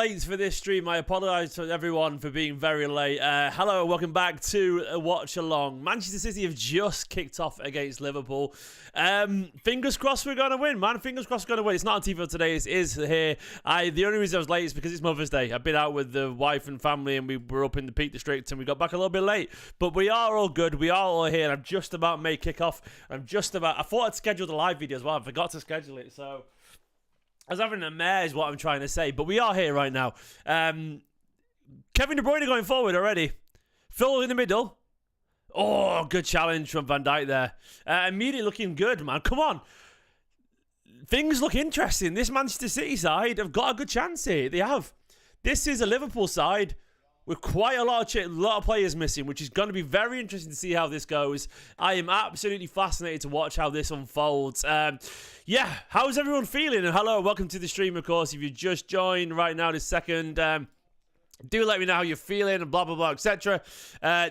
late for this stream. I apologise to everyone for being very late. Hello, welcome back to Watchalong. Manchester City have just kicked off against Liverpool. Fingers crossed we're going to win, man. Fingers crossed we're going to win. It's not on TV today. It is here. The only reason I was late is because it's Mother's Day. I've been out with the wife and family, and we were up in the Peak District, and we got back a little bit late. But we are all good. We are all here, and I'm just about to make kick-off. I thought I'd scheduled a live video as well. I forgot to schedule it, so I was having a mare is what I'm trying to say. But we are here right now. Kevin De Bruyne going forward already. Phil in the middle. Oh, good challenge from Van Dijk there. Immediately looking good, man. Come on. Things look interesting. This Manchester City side have got a good chance here. They have. This is a Liverpool side with quite a lot of players missing, which is going to be very interesting to see how this goes. I am absolutely fascinated to watch how this unfolds. Yeah, how's everyone feeling? And hello, welcome to the stream, of course. If you just joined right now this second, do let me know how you're feeling and blah, blah, blah, etc.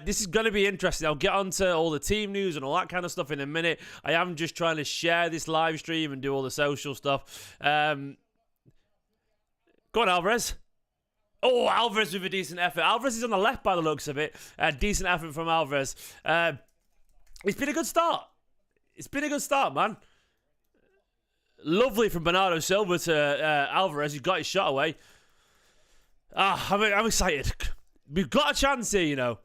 This is going to be interesting. I'll get onto all the team news and all that kind of stuff in a minute. I am just trying to share this live stream and do all the social stuff. Go on, Alvarez. Oh, Alvarez with a decent effort. Alvarez is on the left by the looks of it. Decent effort from Alvarez. It's been a good start. It's been a good start, man. Lovely from Bernardo Silva to Alvarez. He's got his shot away. I'm excited. We've got a chance here, you know.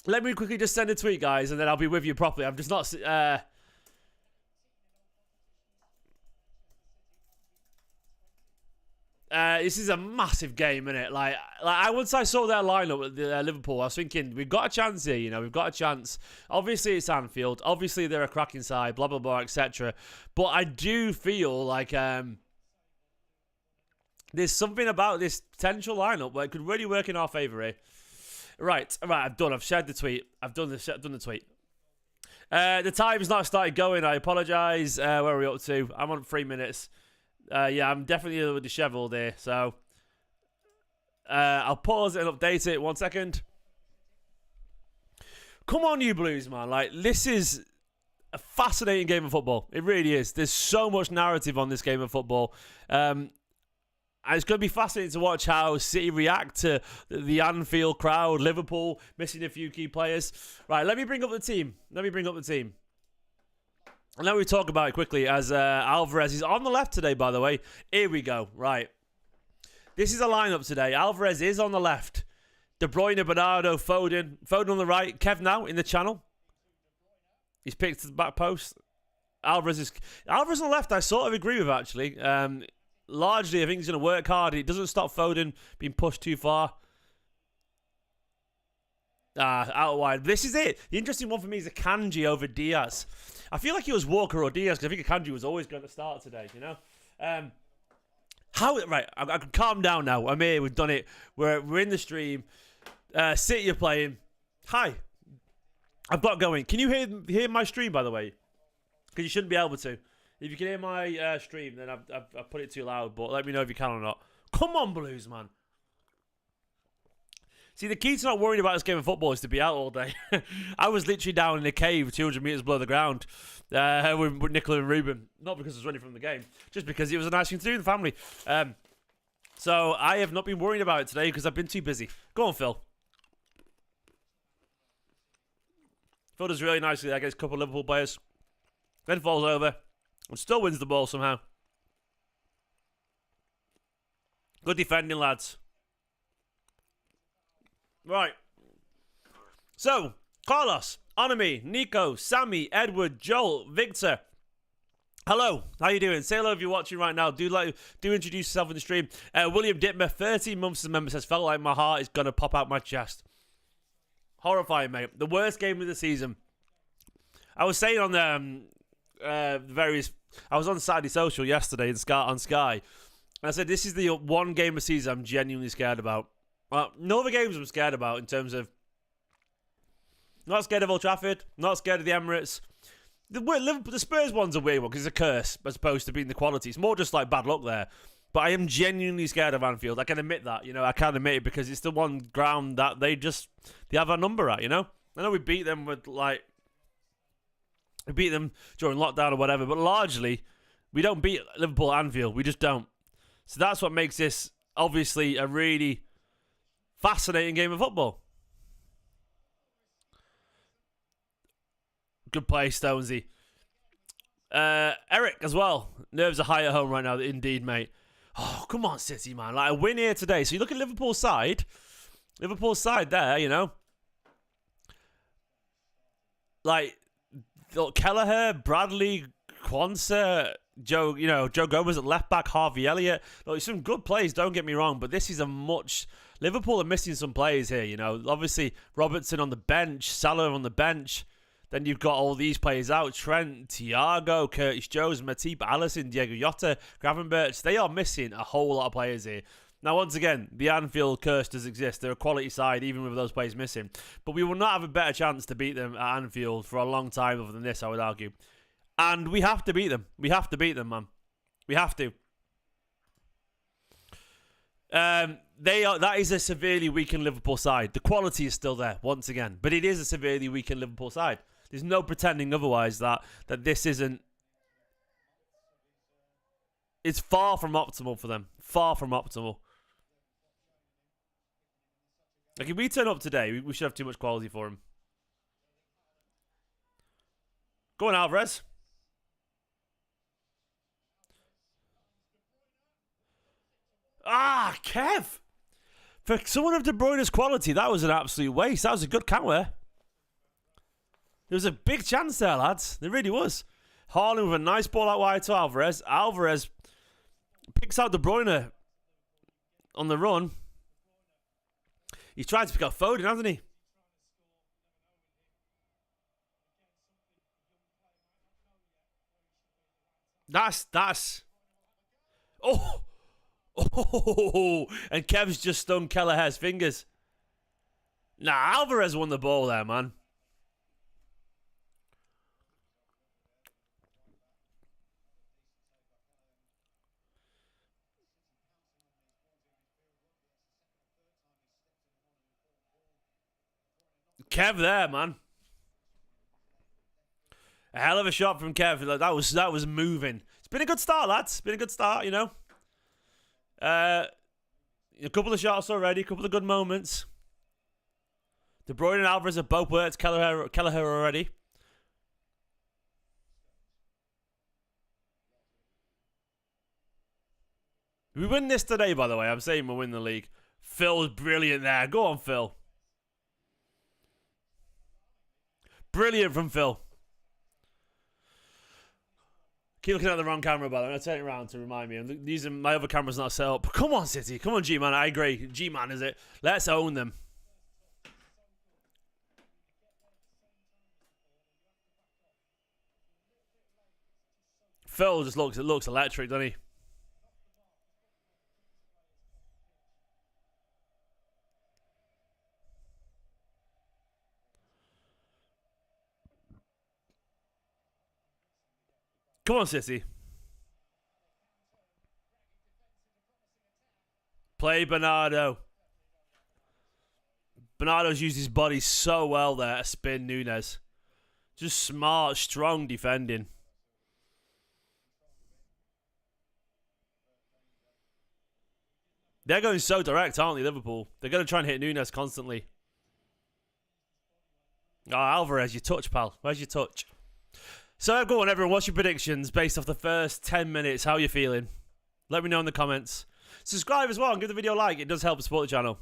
Let me quickly just send a tweet, guys, and then I'll be with you properly. I'm just not... this is a massive game, isn't it? Like once I saw their lineup at the, Liverpool, I was thinking, we've got a chance here, you know, we've got a chance. Obviously, it's Anfield. Obviously, they're a cracking side, blah, blah, blah, etc. But I do feel like there's something about this potential lineup where it could really work in our favour here. Right, I've done. I've shared the tweet. I've done the tweet. The time's not started going. I apologise. Where are we up to? I'm on 3 minutes. Yeah, I'm definitely a little dishevelled here, so I'll pause it and update it. 1 second. Come on, you Blues, man. Like, this is a fascinating game of football. It really is. There's so much narrative on this game of football. And it's going to be fascinating to watch how City react to the Anfield crowd, Liverpool missing a few key players. Right, let me bring up the team. And now we talk about it quickly as Alvarez is on the left today, by the way. Here we go. Right. This is a lineup today. Alvarez is on the left. De Bruyne, Bernardo, Foden. Foden on the right. Kev now in the channel. He's picked to the back post. Alvarez on the left, I sort of agree with, actually. Largely, I think he's going to work hard. It doesn't stop Foden being pushed too far. Out wide. This is it. The interesting one for me is Akanji over Diaz. I feel like it was Walker or Diaz because I think Akanji was always going to start today, you know? Right, I can calm down now. I'm here. We've done it. We're in the stream. City are playing. Hi. I've got going. Can you hear my stream, by the way? Because you shouldn't be able to. If you can hear my stream, then I've put it too loud. But let me know if you can or not. Come on, Blues, man. See, the key to not worrying about this game of football is to be out all day. I was literally down in a cave 200 metres below the ground with Nicola and Ruben. Not because I was running from the game, just because it was a nice thing to do with the family. So I have not been worrying about it today because I've been too busy. Go on, Phil. Phil does really nicely against a couple of Liverpool players. Then falls over and still wins the ball somehow. Good defending, lads. Right. So, Carlos, Onami, Nico, Sammy, Edward, Joel, Victor. Hello. How you doing? Say hello if you're watching right now. Do introduce yourself in the stream. William Dittmer, 13 months as a member, says, felt like my heart is going to pop out my chest. Horrifying, mate. The worst game of the season. I was saying on the various... I was on Saturday Social yesterday on Sky. And I said, this is the one game of the season I'm genuinely scared about. No other games I'm scared about in terms of... Not scared of Old Trafford. Not scared of the Emirates. The Spurs one's a weird one because it's a curse as opposed to being the quality. It's more just like bad luck there. But I am genuinely scared of Anfield. I can admit that. You know, I can admit it because it's the one ground that they have a number at, you know? I know we beat them with like... We beat them during lockdown or whatever. But largely, we don't beat Liverpool at Anfield. We just don't. So that's what makes this obviously a really fascinating game of football. Good play, Stonesy. Eric as well. Nerves are high at home right now, indeed, mate. Oh, come on, City, man. Like, a win here today. So you look at Liverpool's side. Liverpool's side there, you know. Like, Kelleher, Bradley, Quansah, Joe Gomez at left back, Harvey Elliott. Look, some good plays, don't get me wrong, but this is a much... Liverpool are missing some players here, you know. Obviously, Robertson on the bench, Salah on the bench. Then you've got all these players out. Trent, Thiago, Curtis Jones, Matip, Alisson, Diego Jota, Gravenberch. They are missing a whole lot of players here. Now, once again, the Anfield curse does exist. They're a quality side, even with those players missing. But we will not have a better chance to beat them at Anfield for a long time other than this, I would argue. And we have to beat them. We have to beat them, man. We have to. That is a severely weakened Liverpool side. The quality is still there, once again. But it is a severely weakened Liverpool side. There's no pretending otherwise that this isn't... It's far from optimal for them. Far from optimal. Like, if we turn up today, we should have too much quality for him. Go on, Alvarez. Ah, Kev! For someone of De Bruyne's quality, that was an absolute waste. That was a good counter. There was a big chance there, lads. There really was. Haaland with a nice ball out wide to Alvarez. Alvarez picks out De Bruyne on the run. He's tried to pick out Foden, hasn't he? That's... Oh! Oh! And Kev's just stung Kelleher's fingers. Nah, Alvarez won the ball there, man. Kev there, man. A hell of a shot from Kev. That was moving. It's been a good start, lads. It's been a good start, you know. A couple of shots already, a couple of good moments. De Bruyne and Alvarez have both worked. Kelleher already. We win this today, by the way. I'm saying we'll win the league. Phil's brilliant there. Go on, Phil. Brilliant from Phil. Keep looking at the wrong camera, by the way. I'm going to turn it around to remind me. I'm using my other camera's not set up. Come on, City. Come on, G-Man. I agree. G-Man, is it? Let's own them. Phil just looks electric, doesn't he? Come on, City. Play Bernardo. Bernardo's used his body so well there to spin Núñez. Just smart, strong defending. They're going so direct, aren't they, Liverpool? They're going to try and hit Núñez constantly. Oh, Alvarez, your touch, pal. Where's your touch? So, go on, everyone. What's your predictions based off the first 10 minutes? How are you feeling? Let me know in the comments. Subscribe as well and give the video a like. It does help support the channel.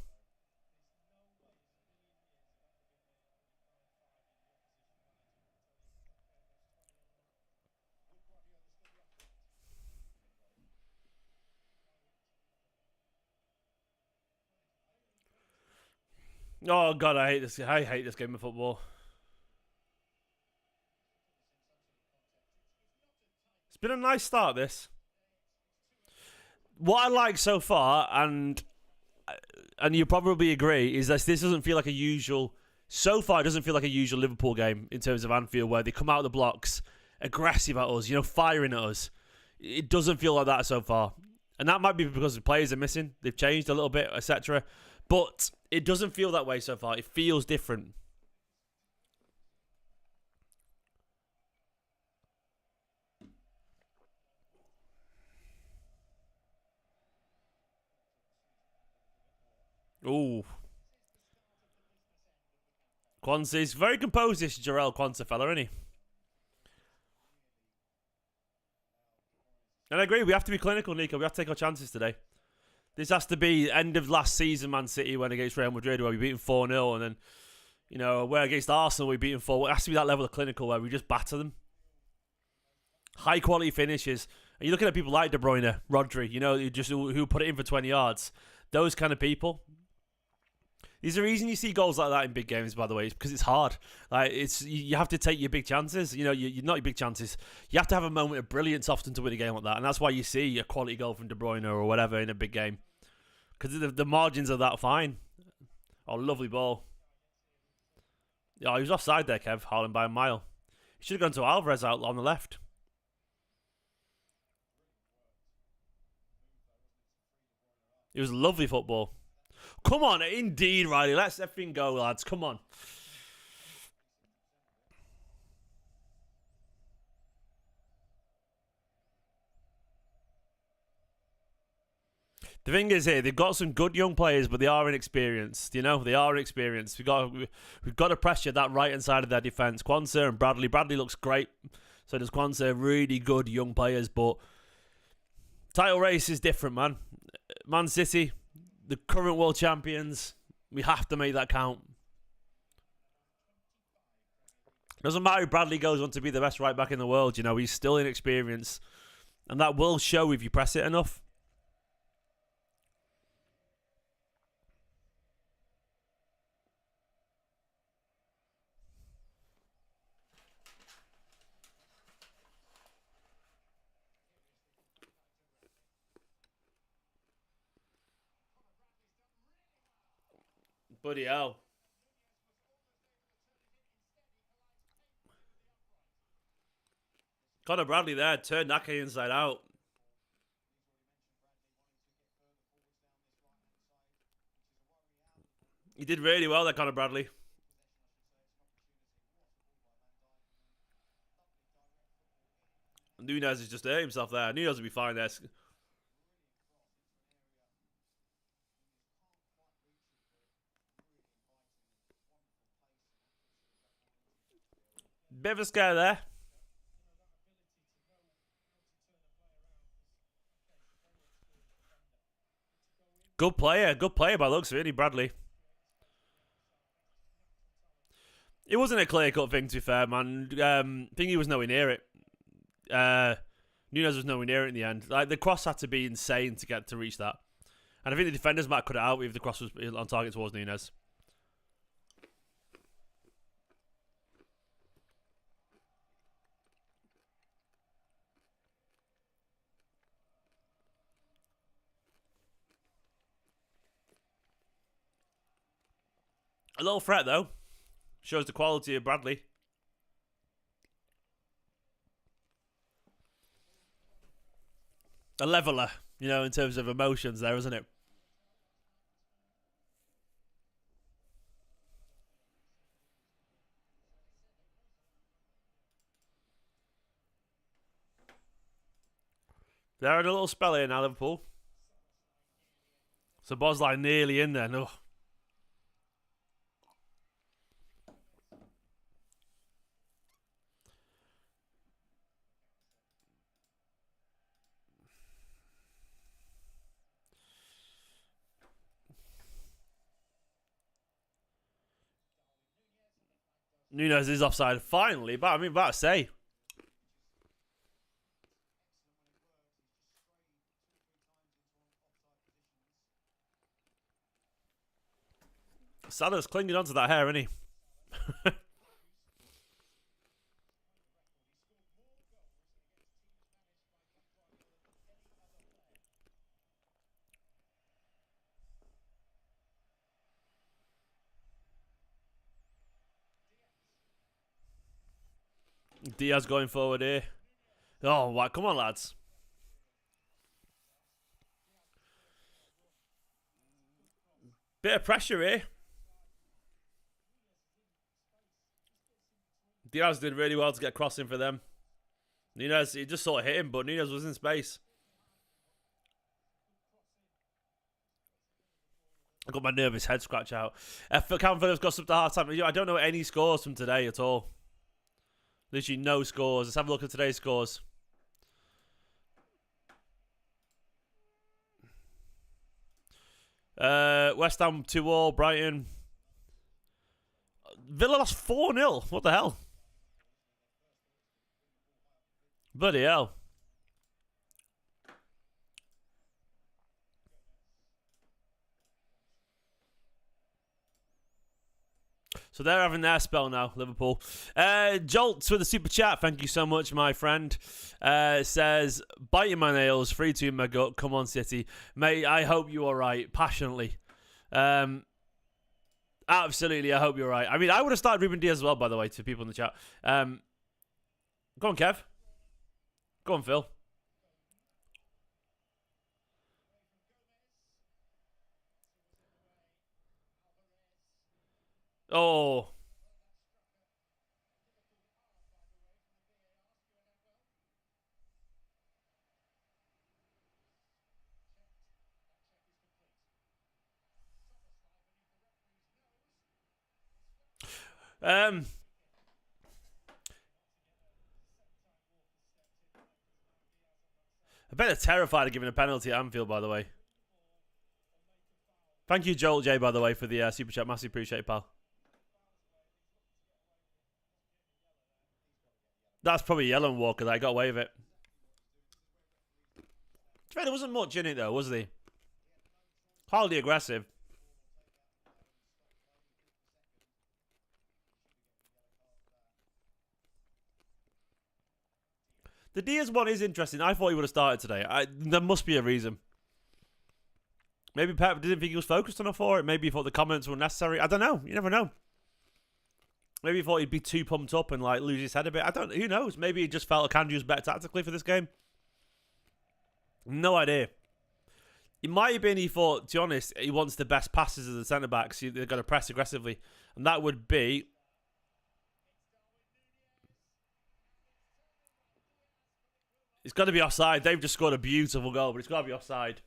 Oh, God, I hate this. I hate this game of football. It's been a nice start, this. What I like so far, and you probably agree, is that this doesn't feel like a usual... So far, it doesn't feel like a usual Liverpool game in terms of Anfield, where they come out of the blocks, aggressive at us, you know, firing at us. It doesn't feel like that so far. And that might be because the players are missing. They've changed a little bit, etc. But it doesn't feel that way so far. It feels different. Ooh. Kwanzaa's very composed, this Jarrell Kwanzaa fella, isn't he? And I agree, we have to be clinical, Nico. We have to take our chances today. This has to be end of last season Man City when against Real Madrid where we beat them 4-0 and then, you know, where against Arsenal we beat them 4. It has to be that level of clinical where we just batter them. High quality finishes. And you're looking at people like De Bruyne, Rodri, you know, who put it in for 20 yards. Those kind of people. There's a reason you see goals like that in big games, by the way. It's because it's hard. Like you have to take your big chances. You know, you're not your big chances. You have to have a moment of brilliance often to win a game like that, and that's why you see a quality goal from De Bruyne or whatever in a big game, because the margins are that fine. Oh, lovely ball. Oh, he was offside there, Kev. Haaland by a mile. He should have gone to Alvarez out on the left. It was lovely football. Come on, indeed, Riley. Let's effing go, lads. Come on. The thing is here, they've got some good young players, but they are inexperienced. You know, they are inexperienced. We've got to pressure that right-hand side of their defence. Kwanzaa and Bradley. Bradley looks great. So does Kwanzaa. Really good young players, but title race is different, man. Man City, the current world champions. We have to make that count. Doesn't matter if Bradley goes on to be the best right back in the world. You know, he's still inexperienced, and that will show if you press it enough. Bloody hell. Conor Bradley there turned Ake inside out. He did really well there, Conor Bradley. Nunez has just hurt himself there. Nunez will be fine there. Bit of a scare there. Good player by looks really, Bradley. It wasn't a clear-cut thing, to be fair, man. I think he was nowhere near it. Nunez was nowhere near it in the end. Like, the cross had to be insane to get to reach that. And I think the defenders might cut it out if the cross was on target towards Nunez. A little threat, though. Shows the quality of Bradley. A leveler, you know, in terms of emotions there, isn't it? They're in a little spell here now, Liverpool. So Bosley nearly in there. No. Nunez is offside finally, but I mean, about to say. Salah's clinging onto that hair, isn't he? Diaz going forward here. Oh, wow. Come on, lads. Bit of pressure here. Diaz did really well to get crossing for them. Nunez, he just sort of hit him, but Nunez was in space. I got my nervous head scratch out. Calvin Phillips got sub to half time. I don't know any scores from today at all. Literally no scores. Let's have a look at today's scores. West Ham 2-2, Brighton. Villa lost 4-0. What the hell? Bloody hell. So they're having their spell now, Liverpool. Jolts with a super chat. Thank you so much, my friend. Says, biting my nails, 3-2 my gut. Come on, City. Mate, I hope you are right. Passionately. Absolutely, I hope you're right. I mean, I would have started Ruben Diaz as well, by the way, to people in the chat. Go on, Kev. Go on, Phil. Oh. I bet they're terrified of giving a penalty at Anfield, by the way. Thank you, Joel J, by the way, for the super chat. Massive appreciate it, pal. That's probably yellow on Walker that I got away with it. There wasn't much in it, though, was there? Hardly aggressive. The Diaz one is interesting. I thought he would have started today. There must be a reason. Maybe Pep didn't think he was focused enough for it. Maybe he thought the comments were necessary. I don't know. You never know. Maybe he thought he'd be too pumped up and like lose his head a bit. Who knows? Maybe he just felt Akanji was better tactically for this game. No idea. It might have been he thought, to be honest, he wants the best passes of the centre backs. They've got to press aggressively. And that would be... It's got to be offside. They've just scored a beautiful goal, but it's got to be offside.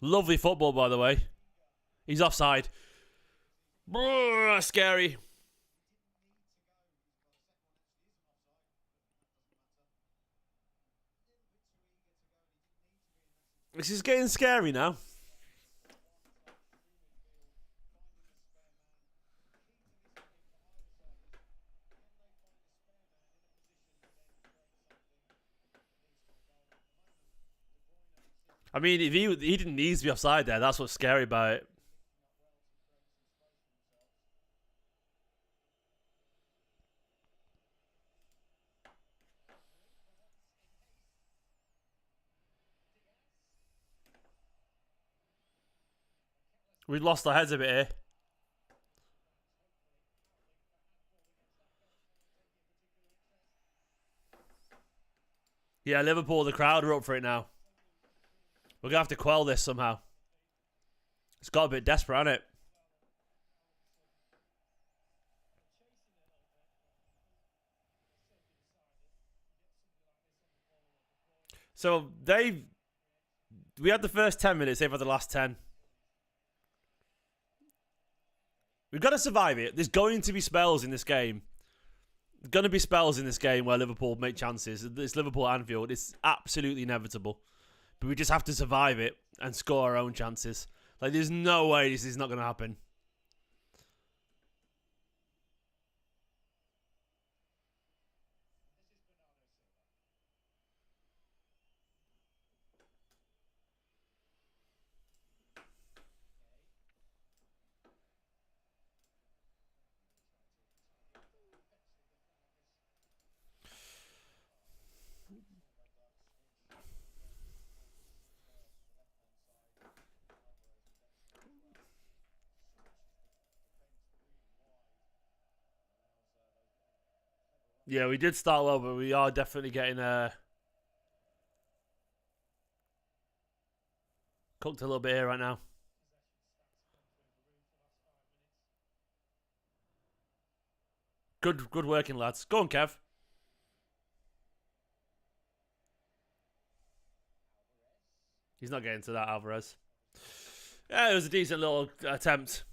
Lovely football, by the way. He's offside. Brrr, scary. This is getting scary now. I mean, if he didn't need to be offside there, that's what's scary about it. We've lost our heads a bit here. Yeah, Liverpool, the crowd are up for it now. We're going to have to quell this somehow. It's got a bit desperate, hasn't it? So, we had the first 10 minutes, they've had the last 10. We've got to survive it. There's going to be spells in this game. There's going to be spells in this game where Liverpool make chances. It's Liverpool at Anfield. It's absolutely inevitable. But we just have to survive it and score our own chances. Like, there's no way this is not going to happen. Yeah, we did start low, but we are definitely getting cooked a little bit here right now. Good working, lads. Go on, Kev. He's not getting to that, Alvarez. Yeah, it was a decent little attempt.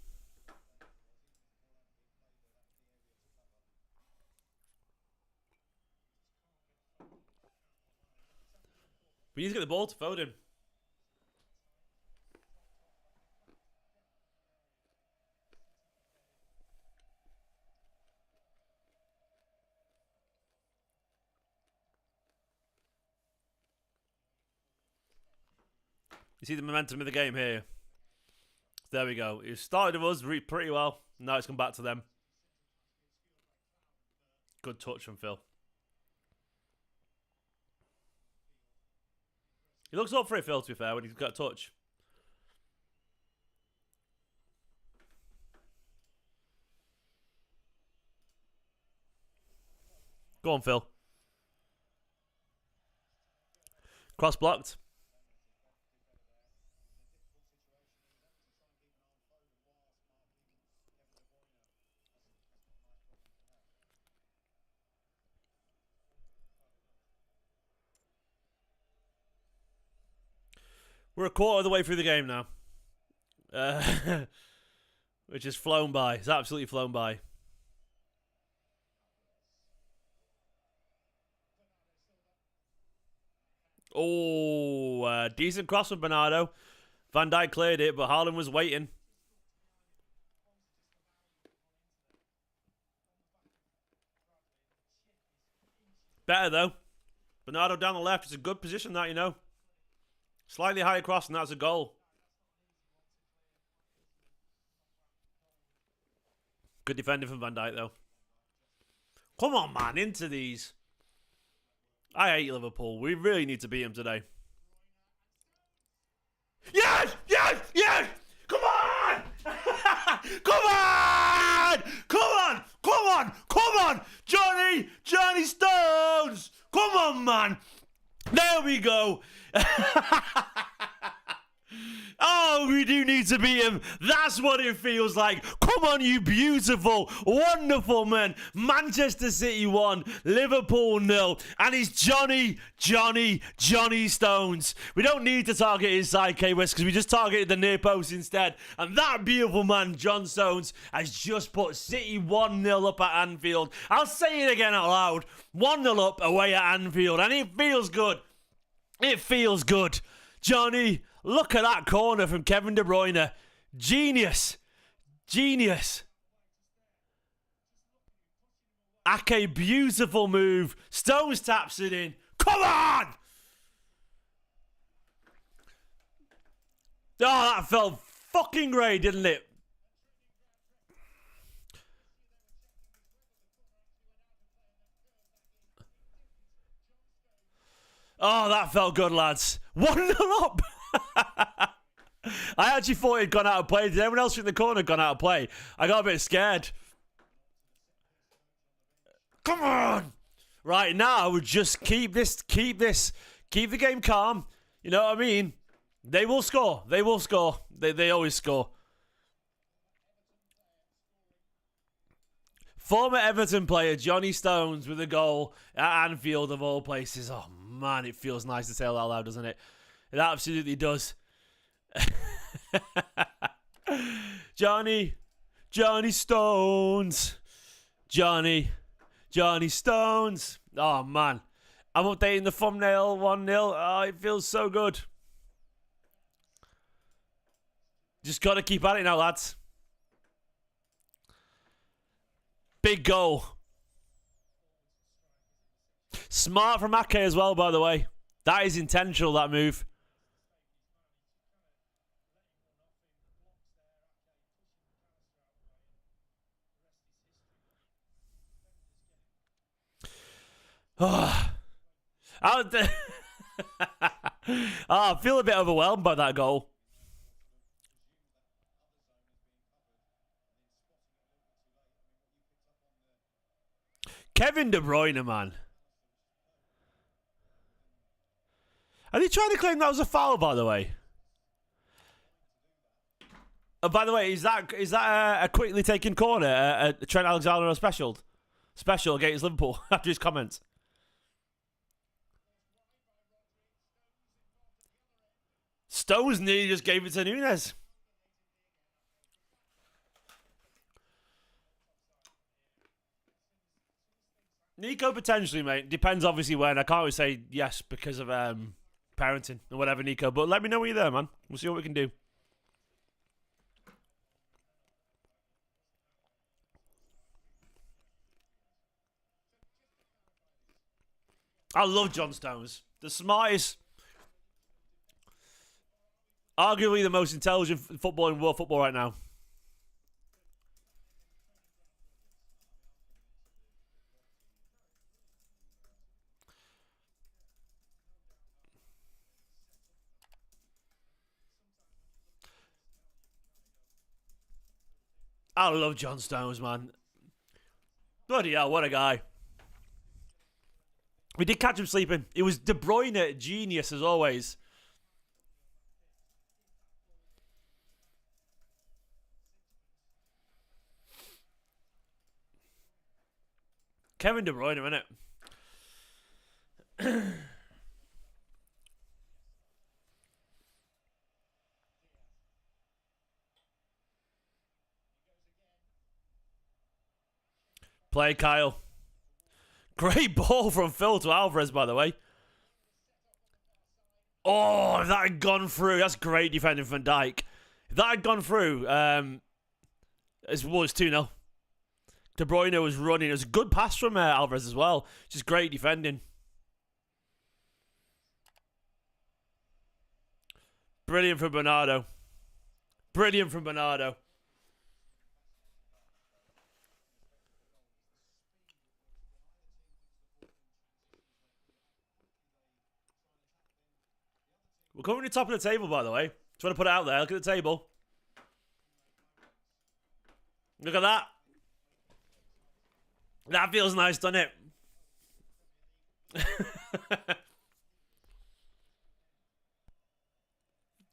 We need to get the ball to Foden. You see the momentum of the game here. There we go. It started with us pretty well. Now it's come back to them. Good touch from Phil. He looks up for it, Phil, to be fair, when he's got a touch. Go on, Phil. Cross blocked. We're a quarter of the way through the game now. Which has flown by. It's absolutely flown by. Oh, decent cross from Bernardo. Van Dijk cleared it, but Haaland was waiting. Better, though. Bernardo down the left. It's a good position, that, you know. Slightly higher cross, and that's a goal. Good defending from Van Dijk, though. Come on, man. Into these. I hate Liverpool. We really need to beat them today. Yes! Yes! Yes! Come on! Come on! Come on! Come on! Come on! Johnny Stones! Come on, man! There we go! Oh, we do need to beat him. That's what it feels like. Come on, you beautiful, wonderful men. Manchester City 1, Liverpool 0. And it's Johnny Stones. We don't need to target his side, K-West, because we just targeted the near post instead. And that beautiful man, John Stones, has just put City 1-0 up at Anfield. I'll say it again out loud. 1-0 up away at Anfield. And it feels good. It feels good. Johnny, look at that corner from Kevin De Bruyne. Genius. Genius. Ake, beautiful move. Stones taps it in. Come on! Oh, that felt fucking great, didn't it? Oh, that felt good, lads. 1-0 up. I actually thought he'd gone out of play. Did anyone else think the corner had gone out of play? I got a bit scared. Come on. Right, now we just keep the game calm. You know what I mean? They will score. They will score. They always score. Former Everton player Johnny Stones with a goal at Anfield of all places. Oh, man, it feels nice to say that out loud, doesn't it? It absolutely does. Johnny Stones. Johnny Stones. Oh, man. I'm updating the thumbnail 1-0. Oh, it feels so good. Just got to keep at it now, lads. Big goal. Smart from Ake as well, by the way. That is intentional, that move. Oh, I feel a bit overwhelmed by that goal. Kevin De Bruyne, man. Are they trying to claim that was a foul, by the way? By the way, is that a quickly taken corner, a Trent Alexander special? special against Liverpool after his comments. Stones nearly just gave it to Nunes. Nico potentially, mate. Depends obviously when. I can't always say yes because of parenting or whatever, Nico. But let me know when you're there, man. We'll see what we can do. I love John Stones. The smartest, arguably the most intelligent footballer in world football right now. I love John Stones, man. Bloody hell, what a guy. We did catch him sleeping. It was De Bruyne, genius as always. Kevin De Bruyne, isn't it? Play Kyle. Great ball from Phil to Alvarez, by the way. Oh, if that had gone through, that's great defending from Dijk. If that had gone through, it's 2-0. De Bruyne was running. It was a good pass from Alvarez as well. Just great defending. Brilliant from Bernardo. Brilliant from Bernardo. We're coming to the top of the table, by the way. Just want to put it out there. Look at the table. Look at that. That feels nice, doesn't it?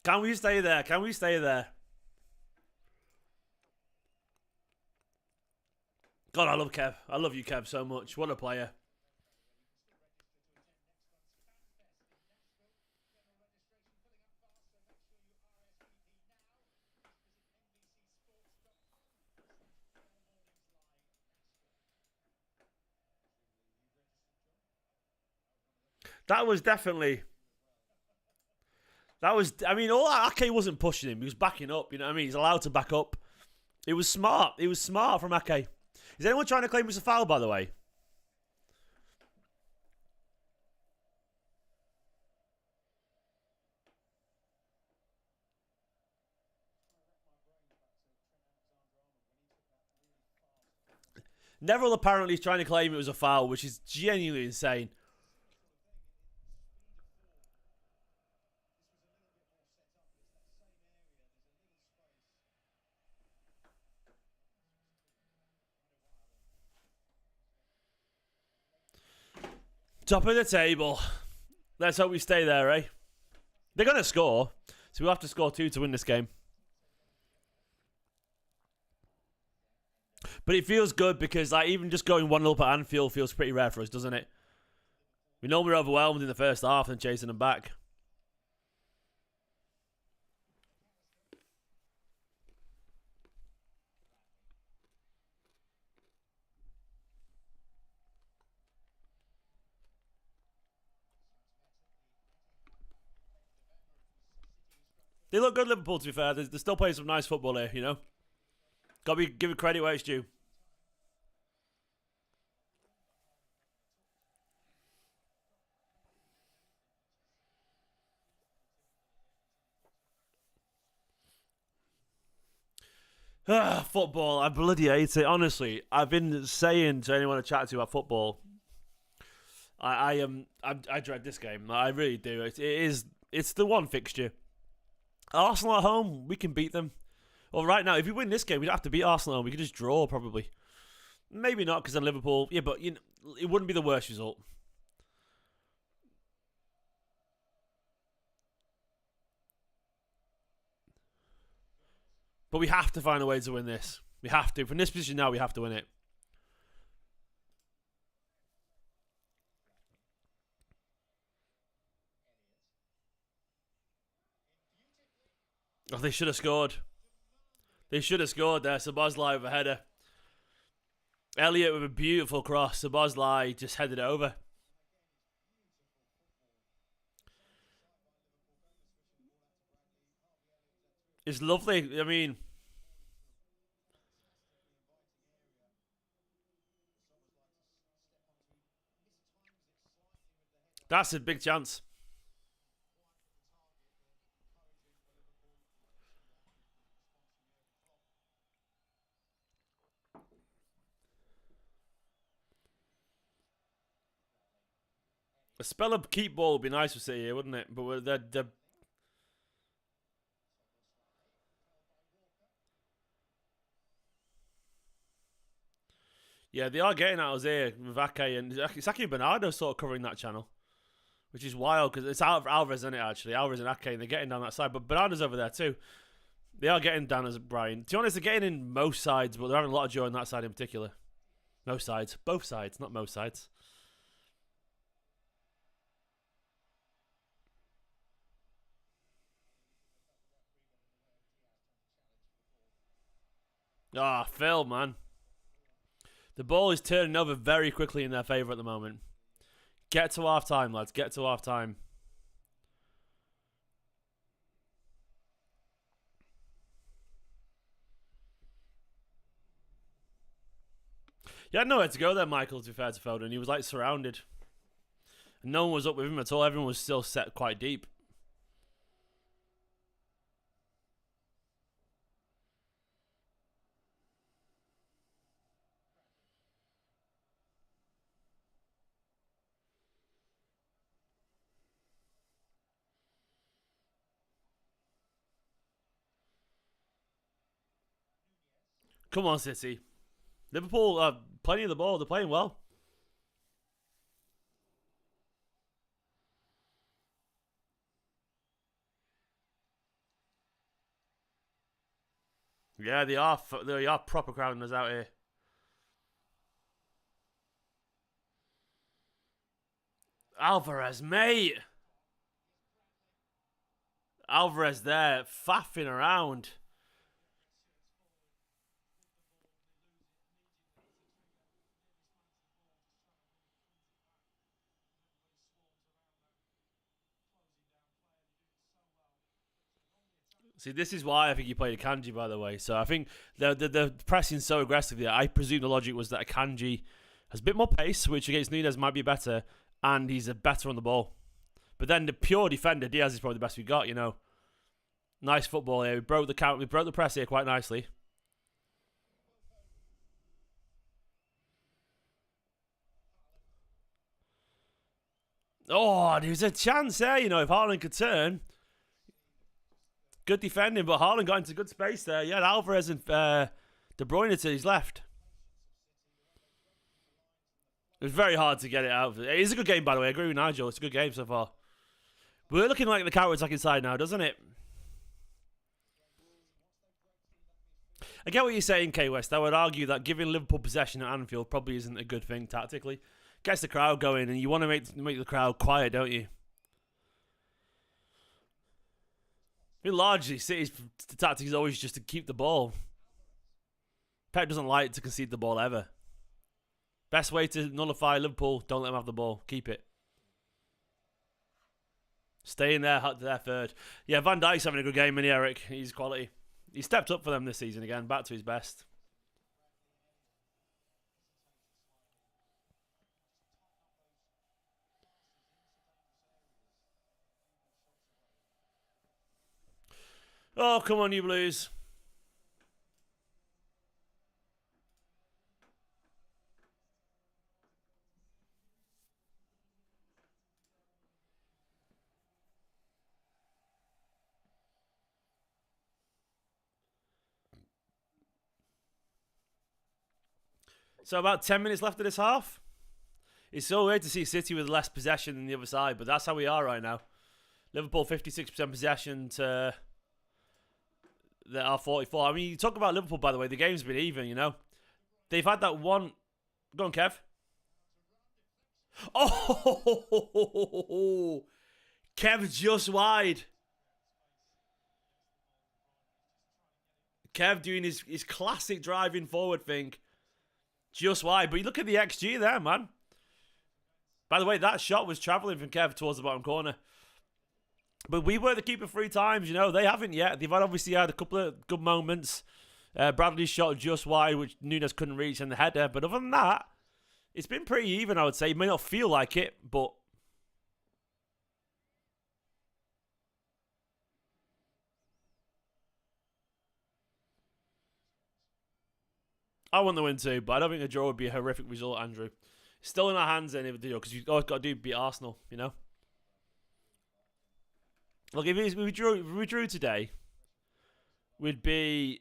Can we stay there? Can we stay there? God, I love Kev. I love you, Kev, so much. What a player. That was definitely... That was... I mean, all Ake wasn't pushing him. He was backing up. You know what I mean? He's allowed to back up. It was smart. It was smart from Ake. Is anyone trying to claim it was a foul, by the way? Neville apparently is trying to claim it was a foul, which is genuinely insane. Top of the table. Let's hope we stay there, eh? They're going to score, so we'll have to score 2 to win this game. But it feels good because like even just going 1-0 at Anfield feels pretty rare for us, doesn't it? We know we're overwhelmed in the first half and chasing them back. They look good, Liverpool, to be fair. They're still playing some nice football here, you know? Got to give it credit where it's due. Football, I bloody hate it. Honestly, I've been saying to anyone I chat to about football, I dread this game. I really do. It's the one fixture. Arsenal at home, we can beat them. Well, right now, if we win this game, we don't have to beat Arsenal at home. We could just draw, probably. Maybe not, because of Liverpool. Yeah, but you know, it wouldn't be the worst result. But we have to find a way to win this. We have to. From this position now, we have to win it. Oh, they should have scored. They should have scored there. Szoboszlai with a header. Elliott with a beautiful cross. Szoboszlai just headed it over. It's lovely. I mean, that's a big chance. A spell of keep ball would be nice for City here, wouldn't it? But they're yeah, they are getting at us here with Ake, and it's Ake and Bernardo sort of covering that channel, which is wild because it's Alvarez, isn't it, actually? Alvarez and Ake, and they're getting down that side, but Bernardo's over there too. They are getting down as Brian. To be honest, they're getting in most sides, but they're having a lot of joy on that side in particular. Most sides. Both sides, not most sides. Ah, Phil, man. The ball is turning over very quickly in their favour at the moment. Get to half time, lads. Get to half time. You had nowhere to go there, Michael, to be fair to Foden. He was like surrounded. And no one was up with him at all. Everyone was still set quite deep. Come on, City. Liverpool, plenty of the ball. They're playing well. Yeah, they are. They are proper crowding us out here. Alvarez, mate. Alvarez there, faffing around. See, this is why I think he played Akanji, by the way. So I think they're pressing so aggressively. I presume the logic was that Akanji has a bit more pace, which against Nunez might be better, and he's a better on the ball. But then the pure defender, Diaz, is probably the best we got, you know. Nice football here. We broke the press here quite nicely. Oh, there's a chance there, you know, if Haaland could turn. Good defending, but Haaland got into good space there. Yeah, Alvarez and De Bruyne to his left. It was very hard to get it out. It is a good game, by the way. I agree with Nigel. It's a good game so far. We're looking like the counter-attack inside now, doesn't it? I get what you're saying, K West. I would argue that giving Liverpool possession at Anfield probably isn't a good thing tactically. Gets the crowd going, and you want to make the crowd quiet, don't you? I mean, largely, City's tactic is always just to keep the ball. Pep doesn't like to concede the ball ever. Best way to nullify Liverpool, don't let them have the ball. Keep it. Stay in there, their third. Yeah, Van Dijk's having a good game, isn't he, Eric? He's quality. He stepped up for them this season again, back to his best. Oh, come on, you Blues. So about 10 minutes left of this half. It's so weird to see City with less possession than the other side, but that's how we are right now. Liverpool 56% possession to our 44. I mean, you talk about Liverpool, by the way, the game's been even, you know. They've had that one... Go on, Kev. Oh! Kev just wide. Kev doing his classic driving forward thing. Just wide. But you look at the XG there, man. By the way, that shot was travelling from Kev towards the bottom corner. But we were the keeper 3 times, you know. They haven't yet. They've obviously had a couple of good moments. Bradley's shot just wide, which Nunes couldn't reach, and the header. But other than that, it's been pretty even, I would say. It may not feel like it, but... I want the win too, but I don't think a draw would be a horrific result, Andrew. Still in our hands, then, because you've always got to do beat Arsenal, you know? Look, if we drew today, we'd be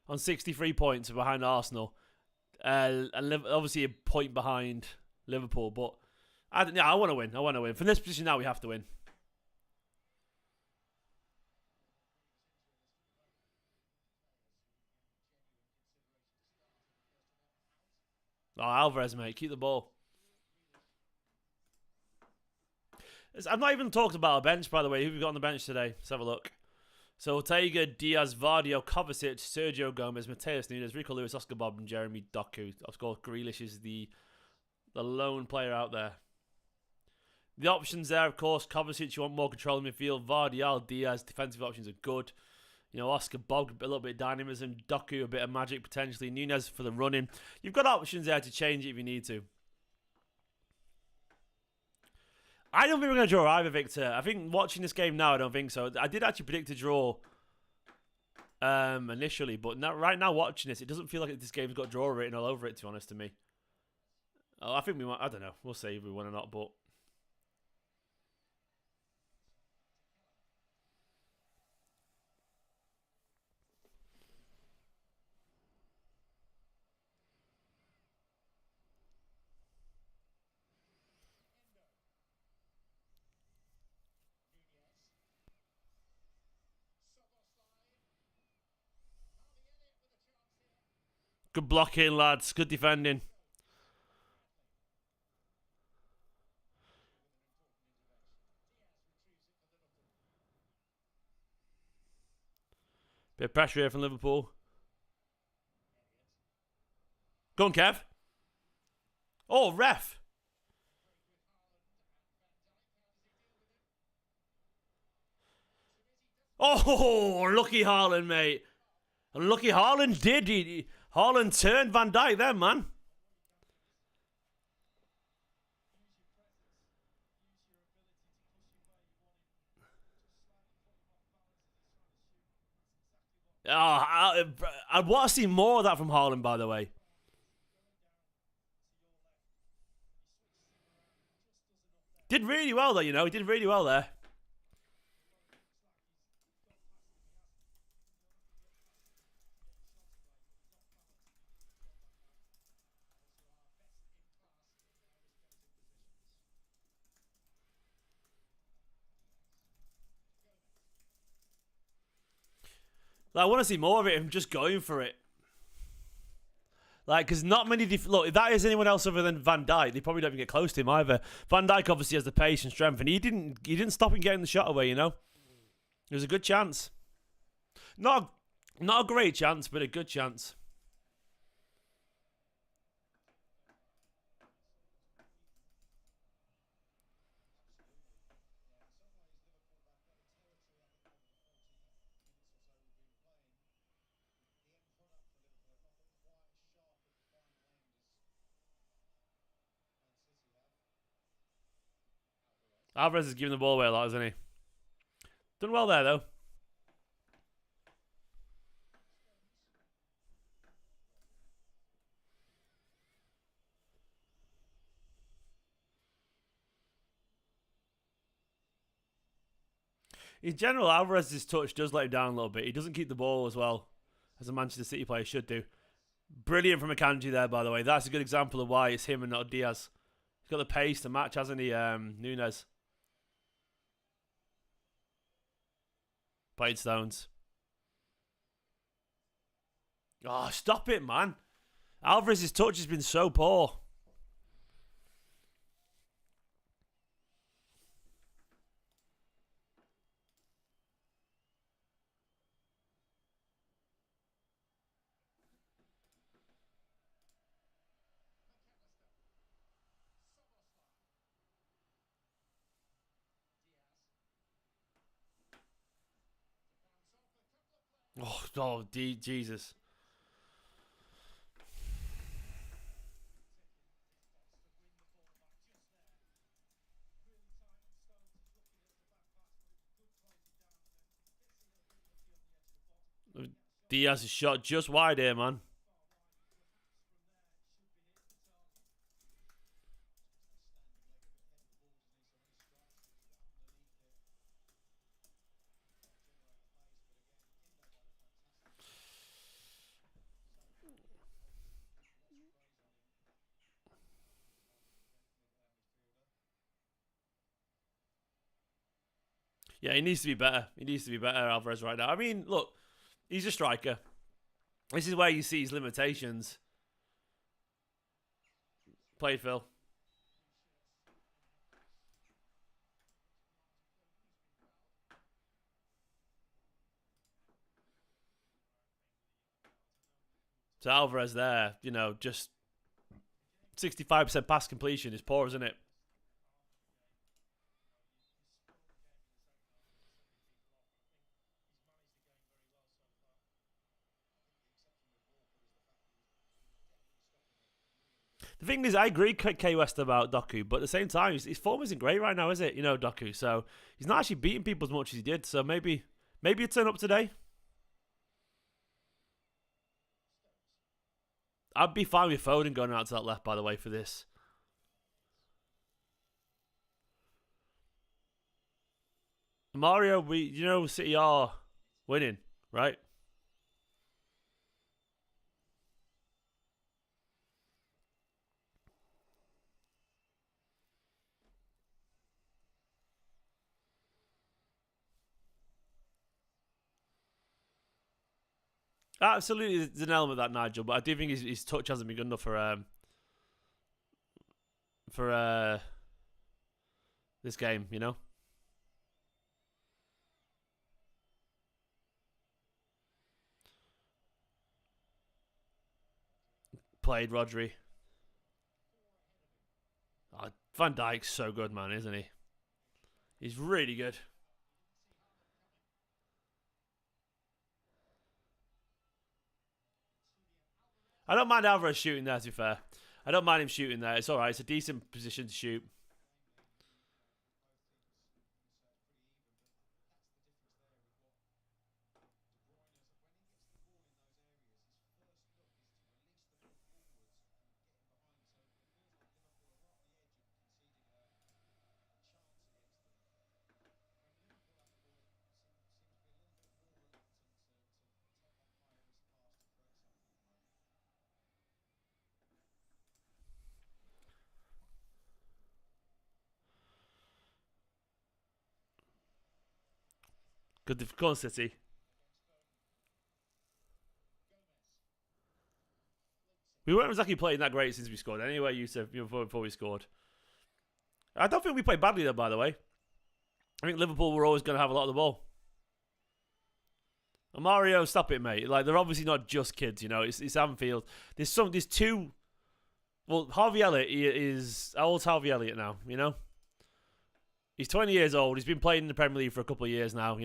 on 63 points behind Arsenal, and obviously a point behind Liverpool. But I want to win. I want to win. From this position now, we have to win. Oh, Alvarez, mate, keep the ball. I've not even talked about our bench, by the way. Who have we got on the bench today? Let's have a look. So, Ortega, Diaz, Vardio, Kovacic, Sergio Gomez, Mateus Nunes, Rico Lewis, Oscar Bob, and Jeremy Doku. Of course, Grealish is the lone player out there. The options there, of course, Kovacic, you want more control in midfield. Vardial, Diaz, defensive options are good. You know, Oscar Bob, a little bit of dynamism. Doku, a bit of magic, potentially. Nunes for the running. You've got options there to change it if you need to. I don't think we're going to draw either, Victor. I think watching this game now, I don't think so. I did actually predict a draw initially, but right now watching this, it doesn't feel like this game's got draw written all over it, to be honest to me. Oh, I think we might, I don't know. We'll see if we win or not, but... Good blocking, lads. Good defending. Bit of pressure here from Liverpool. Go on, Kev. Oh, ref. Oh, lucky Haaland, mate. And lucky Haaland did. Haaland turned Van Dijk there, man. Oh, I'd want to see more of that from Haaland, by the way. Did really well, though, you know. He did really well there. Like, I want to see more of it, him just going for it. Like, because not many... Look, if that is anyone else other than Van Dijk, they probably don't even get close to him either. Van Dijk obviously has the pace and strength, and he didn't stop him getting the shot away, you know? It was a good chance. Not a great chance, but a good chance. Alvarez is giving the ball away a lot, isn't he? Done well there, though. In general, Alvarez's touch does let him down a little bit. He doesn't keep the ball as well as a Manchester City player should do. Brilliant from Akanji there, by the way. That's a good example of why it's him and not Diaz. He's got the pace to match, hasn't he, Nunes? Played Stones. Oh, stop it, man. Alvarez's touch has been so poor. Jesus. Diaz is shot just wide here, man. Yeah, he needs to be better. He needs to be better, Alvarez, right now. I mean, look, he's a striker. This is where you see his limitations. Played Phil. So Alvarez there, just 65% pass completion is poor, isn't it? The thing is, I agree, K West, about Doku, but at the same time, his form isn't great right now, is it? Doku. So he's not actually beating people as much as he did. So maybe you turn up today. I'd be fine with Foden going out to that left, by the way, for this. Mario, City are winning, right? Absolutely, there's an element of that, Nigel, but I do think his touch hasn't been good enough for this game. Played Rodri. Oh, Van Dijk's so good, man, isn't he? He's really good. I don't mind Alvarez shooting there, to be fair. I don't mind him shooting there. It's alright. It's a decent position to shoot. Good. Go on, City. We weren't exactly playing that great since we scored. Anyway, Yusuf, before we scored. I don't think we played badly, though, by the way. I think Liverpool were always going to have a lot of the ball. And Mario, stop it, mate. Like, they're obviously not just kids, It's Anfield. There's two. Well, Harvey Elliott is. How old's Harvey Elliott now, He's 20 years old. He's been playing in the Premier League for a couple of years now,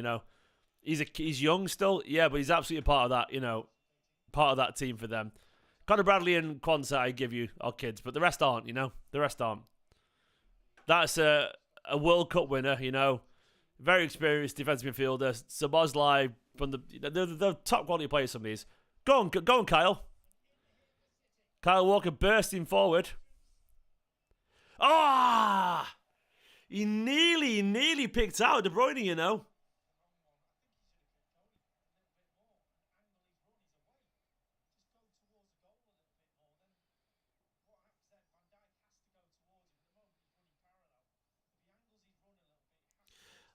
He's young still, yeah, but he's absolutely part of that, part of that team for them. Conor Bradley and Quansah, I give you, are kids, but the rest aren't, The rest aren't. That's a World Cup winner, Very experienced defensive midfielder. Szoboszlai from the top quality players, some of these. Go on, Kyle. Kyle Walker bursting forward. Ah! He nearly picked out De Bruyne,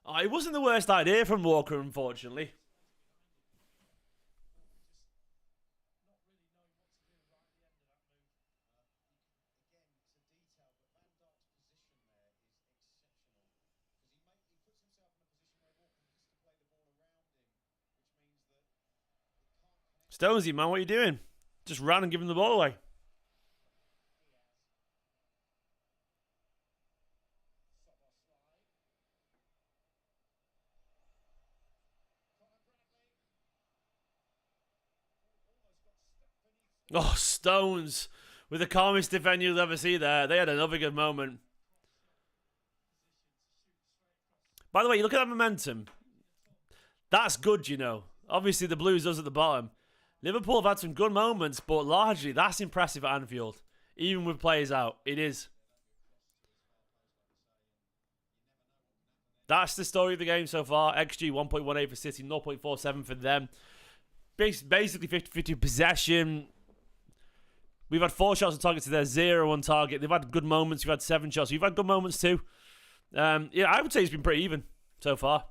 Oh, it wasn't the worst idea from Walker, unfortunately. Stonesy, man, what are you doing? Just ran and give him the ball away. Oh, Stones with the calmest defender you'll ever see there. They had another good moment. By the way, you look at that momentum. That's good, you know. Obviously, the Blues does at the bottom. Liverpool have had some good moments, but largely, that's impressive at Anfield. Even with players out, it is. That's the story of the game so far. XG 1.18 for City, 0.47 for them. Basically 50-50 possession. We've had 4 shots on target to their 0 on target. They've had good moments. We've had 7 shots. You've had good moments too. Yeah, I would say it's been pretty even so far.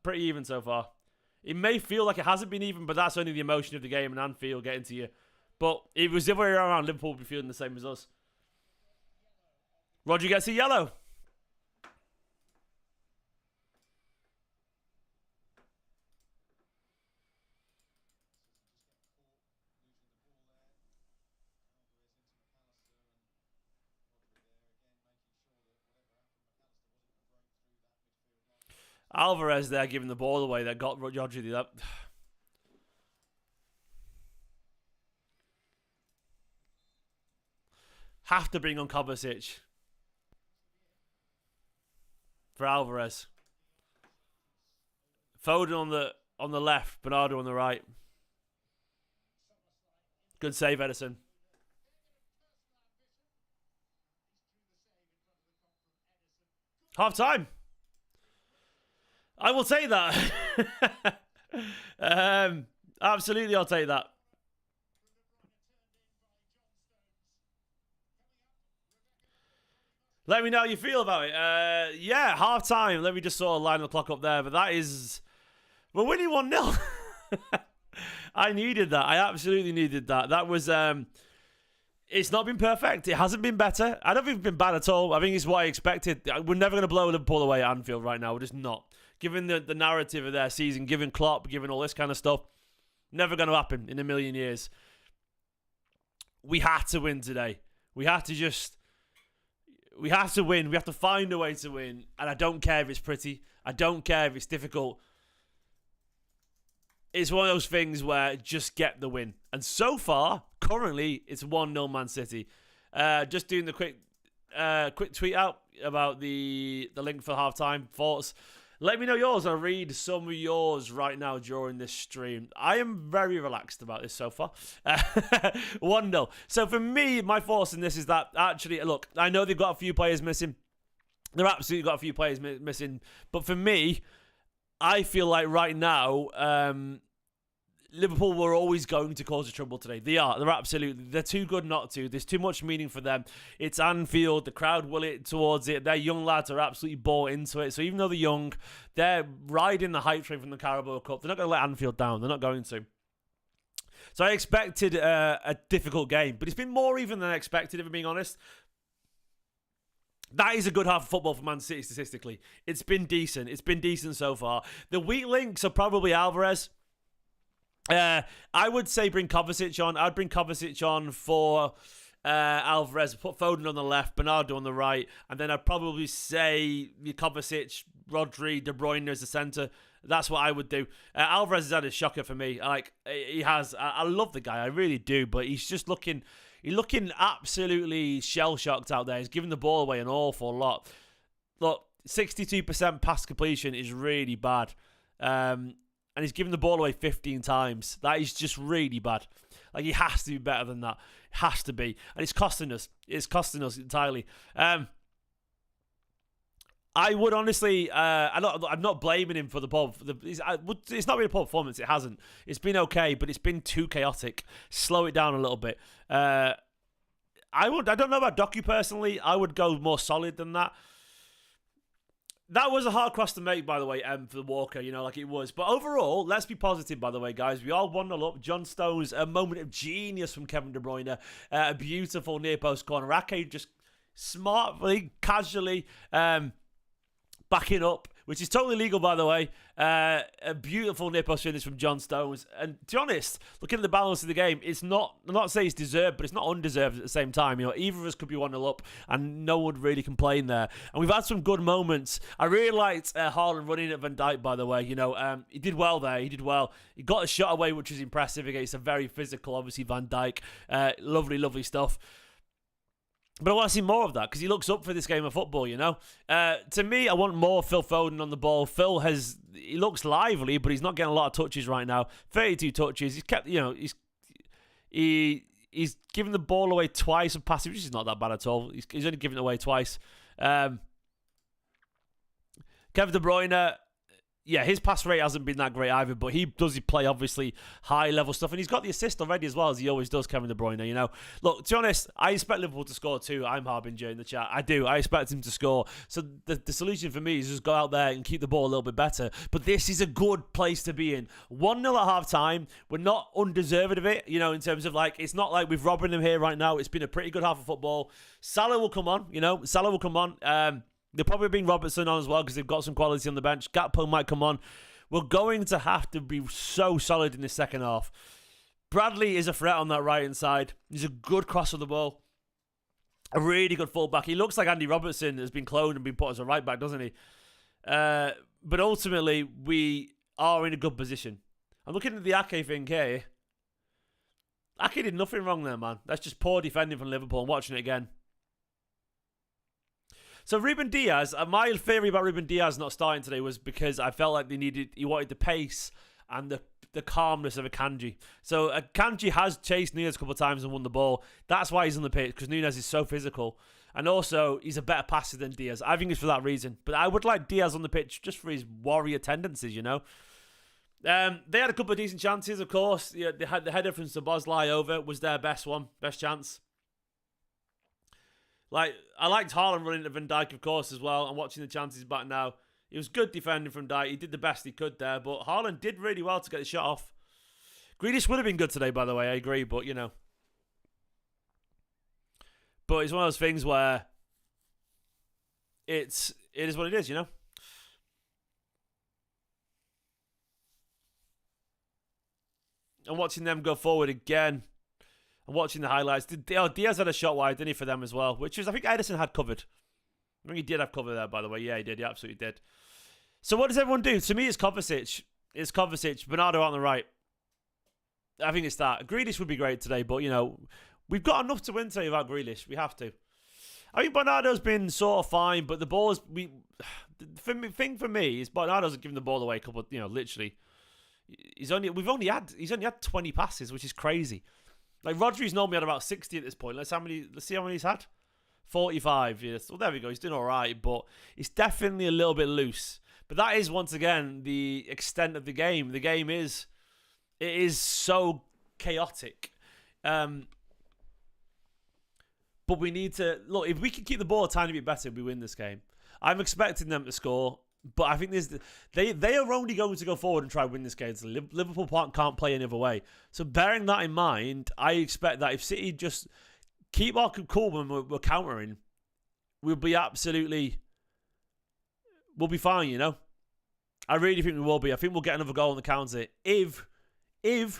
Pretty even so far. It may feel like it hasn't been even, but that's only the emotion of the game and Anfield getting to you. But if it was the other way around, Liverpool would be feeling the same as us. Rodri gets a yellow. Alvarez there giving the ball away that got Rodri the up. Have to bring on Kovacic for Alvarez. Foden on the left, Bernardo on the right. Good save, Edison. Half time. I will take that. Absolutely, I'll take that. Let me know how you feel about it. Yeah, half time. Let me just sort of line the clock up there. But that is... We're winning 1-0. I needed that. I absolutely needed that. That was... It's not been perfect. It hasn't been better. I don't think it's been bad at all. I think it's what I expected. We're never going to blow Liverpool away at Anfield right now. We're just not. Given the narrative of their season, given Klopp, given all this kind of stuff, never going to happen in a million years. We had to win today. We have to win. We have to find a way to win. And I don't care if it's pretty. I don't care if it's difficult. It's one of those things where just get the win. And so far, currently, it's 1-0 Man City. Just doing the quick tweet out about the link for halftime thoughts. Let me know yours. I'll read some of yours right now during this stream. I am very relaxed about this so far. 1-0. So for me, my thoughts on this is that actually, look, I know they've got a few players missing. They've absolutely got a few players missing. But for me, I feel like right now, Liverpool were always going to cause a trouble today. They are. They're absolutely. They're too good not to. There's too much meaning for them. It's Anfield. The crowd will it towards it. Their young lads are absolutely bought into it. So even though they're young, they're riding the hype train from the Carabao Cup. They're not going to let Anfield down. They're not going to. So I expected a difficult game. But it's been more even than I expected, if I'm being honest. That is a good half of football for Man City statistically. It's been decent. It's been decent so far. The weak links are probably Alvarez. I would say bring Kovacic on. I'd bring Kovacic on for Alvarez, put Foden on the left, Bernardo on the right, and then I'd probably say Kovacic, Rodri, De Bruyne as the centre. That's what I would do. Alvarez has had a shocker for me. Like he has. I love the guy, I really do, but he's just looking absolutely shell-shocked out there. He's giving the ball away an awful lot. Look, 62% pass completion is really bad. And he's given the ball away 15 times. That is just really bad. Like, he has to be better than that. It has to be. And it's costing us. It's costing us entirely. I would honestly... I'm not blaming him for the ball. It's not been a poor performance. It hasn't. It's been okay, but it's been too chaotic. Slow it down a little bit. I don't know about Doku personally. I would go more solid than that. That was a hard cross to make, by the way, for Walker, like it was. But overall, let's be positive, by the way, guys. We are 1-0 up. John Stones, a moment of genius from Kevin De Bruyne. A beautiful near-post corner. Ake just smartly, casually backing up which is totally legal, by the way. A beautiful nip-post finish from John Stones. And to be honest, looking at the balance of the game, I'm not saying it's deserved, but it's not undeserved at the same time. You know, either of us could be 1-0 up, and no one would really complain there. And we've had some good moments. I really liked Haaland running at Van Dijk, by the way. You know, he did well there. He did well. He got a shot away, which was impressive against a very physical, obviously, Van Dijk. Lovely, lovely stuff. But I want to see more of that because he looks up for this game of football, you know. To me, I want more Phil Foden on the ball. He looks lively, but he's not getting a lot of touches right now. 32 touches. He's kept, you know, he's given the ball away twice and passing, which is not that bad at all. He's only given it away twice. Kevin De Bruyne. Yeah, his pass rate hasn't been that great either, but he play, obviously, high-level stuff. And he's got the assist already as well, as he always does, Kevin De Bruyne, you know. Look, to be honest, I expect Liverpool to score too. I'm Harbinger in the chat. I do. I expect him to score. So the solution for me is just go out there and keep the ball a little bit better. But this is a good place to be in. 1-0 at half-time. We're not undeserved of it, you know, in terms of, like, it's not like we've robbing them here right now. It's been a pretty good half of football. Salah will come on, you know. Salah will come on. They'll probably bring Robertson on as well because they've got some quality on the bench. Gakpo might come on. We're going to have to be so solid in the second half. Bradley is a threat on that right-hand side. He's a good cross of the ball. A really good fullback. He looks like Andy Robertson has been cloned and been put as a right-back, doesn't he? But ultimately, we are in a good position. I'm looking at the Ake thing here. Ake did nothing wrong there, man. That's just poor defending from Liverpool. I'm watching it again. So Ruben Diaz, my theory about Ruben Diaz not starting today was because I felt like he wanted the pace and the calmness of Akanji. So Akanji has chased Nunez a couple of times and won the ball. That's why he's on the pitch, because Nunez is so physical. And also, he's a better passer than Diaz. I think it's for that reason. But I would like Diaz on the pitch just for his warrior tendencies, you know. They had a couple of decent chances, of course. Yeah, they had the header from Szoboszlai over was their best chance. Like, I liked Haaland running to Van Dijk, of course, as well. I'm watching the chances back now. It was good defending from Dijk. He did the best he could there, but Haaland did really well to get the shot off. Grealish would have been good today, by the way. I agree, but, you know. But it's one of those things where it is what it is, you know. I'm watching them go forward again. I'm watching the highlights. Diaz had a shot wide, didn't he, for them as well? Which is, I think Edison had covered. I think he did have cover there, by the way. Yeah, he did. He absolutely did. So what does everyone do? To me, it's Kovacic. It's Kovacic. Bernardo on the right. I think it's that. Grealish would be great today, but, you know, we've got enough to win today without Grealish. We have to. I think Bernardo's been sort of fine, but the ball is... The thing for me is Bernardo's giving the ball away a couple of, you know, literally. He's only had 20 passes, which is crazy. Like, Rodri's normally had about 60 at this point. Let's see how many he's had. 45, yes. Well, there we go. He's doing all right, but it's definitely a little bit loose. But that is, once again, the extent of the game. The game is so chaotic. But we need to... Look, if we can keep the ball a tiny bit better, we win this game. I'm expecting them to score, but I think they are only going to go forward and try to win this game. So Liverpool can't play any other way. So bearing that in mind, I expect that if City just keep our cool when we're countering, we'll be fine, you know. I really think we will be. I think we'll get another goal on the counter if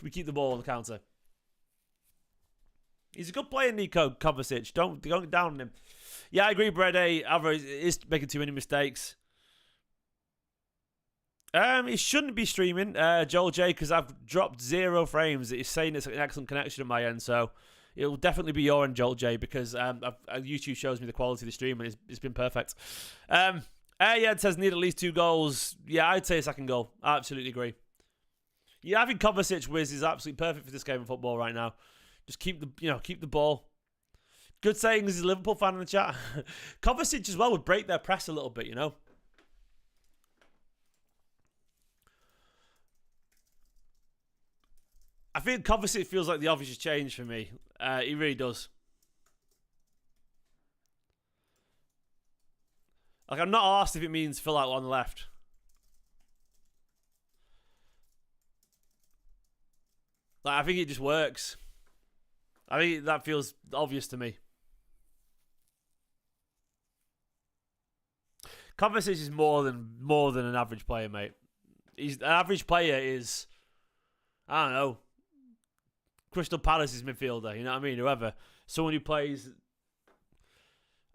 we keep the ball on the counter. He's a good player, Nico Kovacic. Don't get down on him. Yeah, I agree, Brede. Alvarez is making too many mistakes. It shouldn't be streaming, Joel J, because I've dropped 0 frames. It's saying it's an excellent connection on my end, so it'll definitely be your end, Joel J, because YouTube shows me the quality of the stream, and it's been perfect. Ayed says need at least 2 goals. Yeah, I'd say a second goal. I absolutely agree. Yeah, I think Kovacic is absolutely perfect for this game of football right now. Just keep the ball. Good sayings as a Liverpool fan in the chat. Kovacic as well would break their press a little bit, you know. I think Kovacic feels like the obvious change for me. He really does. Like, I'm not asked if it means fill out on the left. Like, I think it just works. I think that feels obvious to me. Kovacic is more than an average player, mate. An average player is, I don't know, Crystal Palace's midfielder. You know what I mean? Whoever, someone who plays.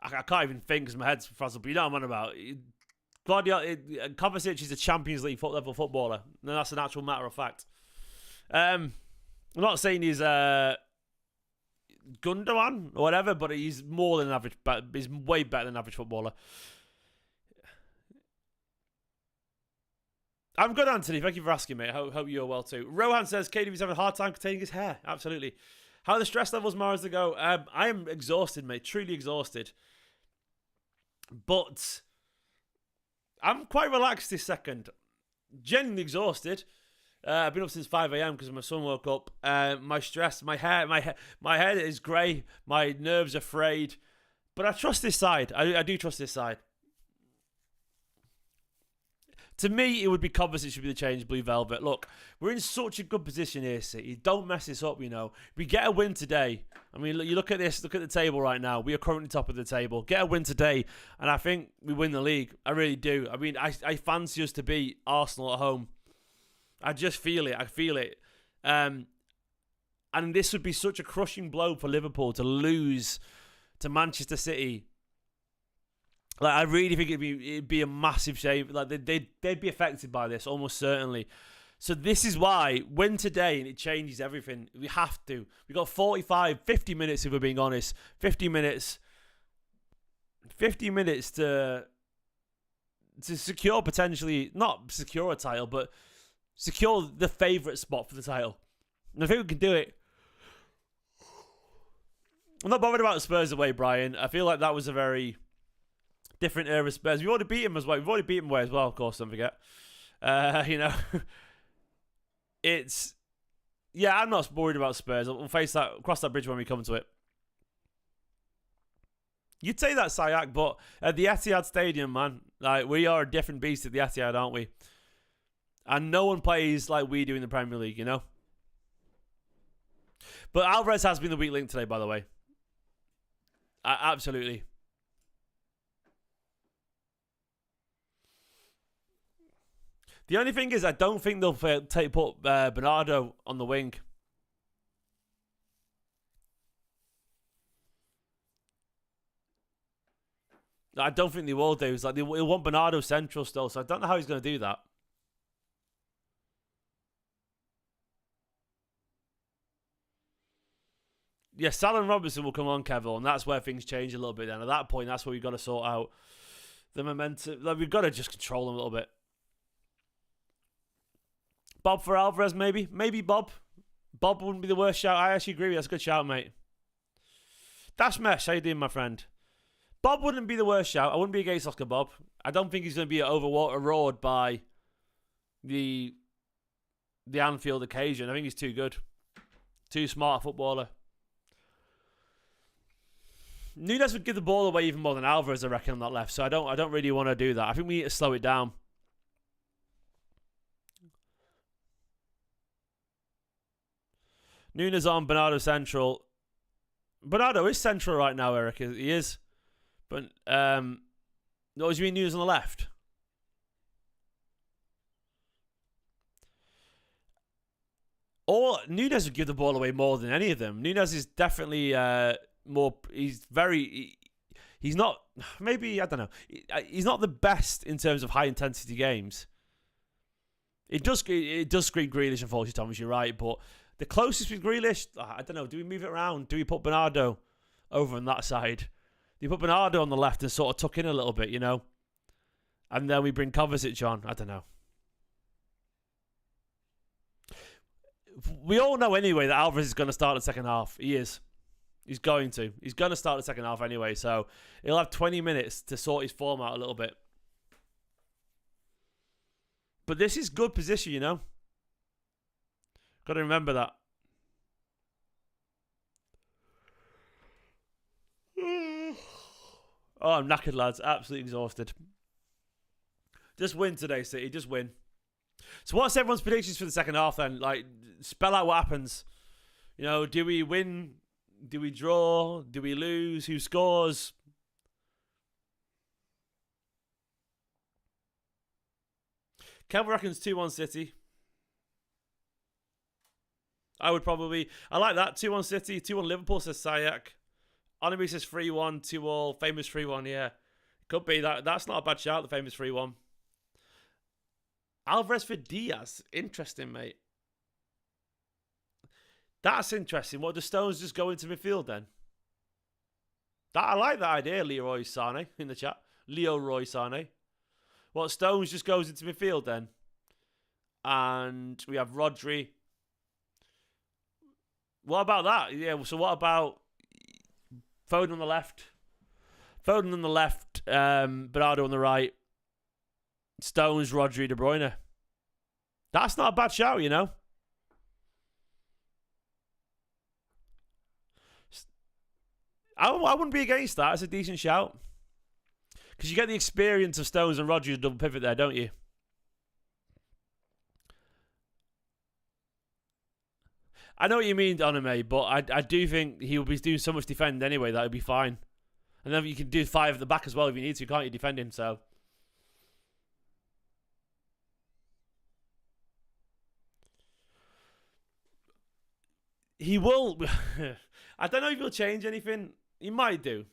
I can't even think because my head's frazzled. But you know what I'm on about. Kovacic is a Champions League level footballer, and that's an actual matter of fact. I'm not saying he's Gundogan or whatever, but he's more than average. But he's way better than an average footballer. I'm good, Anthony. Thank you for asking, mate. Hope you're well too. Rohan says KDB's having a hard time containing his hair. Absolutely. How are the stress levels, Mars, to go? I am exhausted, mate. Truly exhausted. But I'm quite relaxed this second. Genuinely exhausted. I've been up since 5 a.m. because my son woke up. My stress, my head is grey. My nerves are frayed. But I trust this side. I do trust this side. To me, it would be Kovacic should be the change, Blue Velvet. Look, we're in such a good position here, City. Don't mess this up, you know. We get a win today. I mean, you look at this. Look at the table right now. We are currently top of the table. Get a win today, and I think we win the league. I really do. I mean, I fancy us to beat Arsenal at home. I just feel it. I feel it. And this would be such a crushing blow for Liverpool to lose to Manchester City. Like, I really think it'd be a massive shame. Like, they'd be affected by this, almost certainly. So this is why, win today and it changes everything. We have to. We got 50 minutes if we're being honest. 50 minutes to secure potentially, not secure a title, but secure the favourite spot for the title. And I think we can do it. I'm not bothered about Spurs away, Brian. I feel like that was a very different era of Spurs. We've already beat him as well. Away as well, of course, don't forget. You know, it's... Yeah, I'm not worried about Spurs. We'll cross that bridge when we come to it. You'd say that, Sayak, but at the Etihad Stadium, man, like, we are a different beast at the Etihad, aren't we? And no one plays like we do in the Premier League, you know? But Alvarez has been the weak link today, by the way. Absolutely. The only thing is, I don't think they'll put Bernardo on the wing. I don't think they will do. It's like they'll want Bernardo central still, so I don't know how he's going to do that. Yeah, Salah and Robertson will come on, Kevin, and that's where things change a little bit then. At that point, that's where we've got to sort out the momentum. Like, we've got to just control them a little bit. Bob for Alvarez, maybe? Maybe Bob. Bob wouldn't be the worst shout. I actually agree with you. That's a good shout, mate. Dash Mesh, how you doing, my friend? Bob wouldn't be the worst shout. I wouldn't be against Oscar Bob. I don't think he's going to be overawed by the Anfield occasion. I think he's too good. Too smart a footballer. Nunes would give the ball away even more than Alvarez, I reckon, on that left. So I don't really want to do that. I think we need to slow it down. Nunes on, Bernardo central. Bernardo is central right now, Eric. He is. But, no, do you mean Nunes on the left? Or Nunes would give the ball away more than any of them. Nunes is definitely more. He's not. Maybe, I don't know. He's not the best in terms of high intensity games. It does scream Grealish and Fulci Thomas. You're right, but the closest with Grealish, I don't know. Do we move it around? Do we put Bernardo over on that side? Do you put Bernardo on the left and sort of tuck in a little bit, you know? And then we bring Kovacic on. I don't know. We all know anyway that Alvarez is going to start the second half. He is. He's going to. He's going to start the second half anyway, so he'll have 20 minutes to sort his form out a little bit. But this is good position, you know? Got to remember that. Oh, I'm knackered, lads. Absolutely exhausted. Just win today, City. Just win. So what's everyone's predictions for the second half then? Like, spell out what happens. You know, do we win? Do we draw? Do we lose? Who scores? Kev reckons 2-1 City. I would probably... I like that. 2-1 City, 2-1 Liverpool, says Sayak. Onemy says 3-1, 2-all. Famous 3-1, yeah. Could be. That's not a bad shout, the famous 3-1. Alvarez for Diaz. Interesting, mate. That's interesting. What, do Stones just go into midfield then? I like that idea, Leroy Sane, in the chat. Leroy Sane. What, Stones just goes into midfield then? And we have Rodri. What about that? Yeah, so what about Foden on the left? Foden on the left, Bernardo on the right. Stones, Rodri, De Bruyne. That's not a bad shout, you know. I wouldn't be against that. It's a decent shout. Because you get the experience of Stones and Rodri double pivot there, don't you? I know what you mean, Onome, but I do think he'll be doing so much defending anyway that it'll be fine. And then you can do 5 at the back as well if you need to, can't you, defending? So he will. I don't know if he'll change anything. He might do.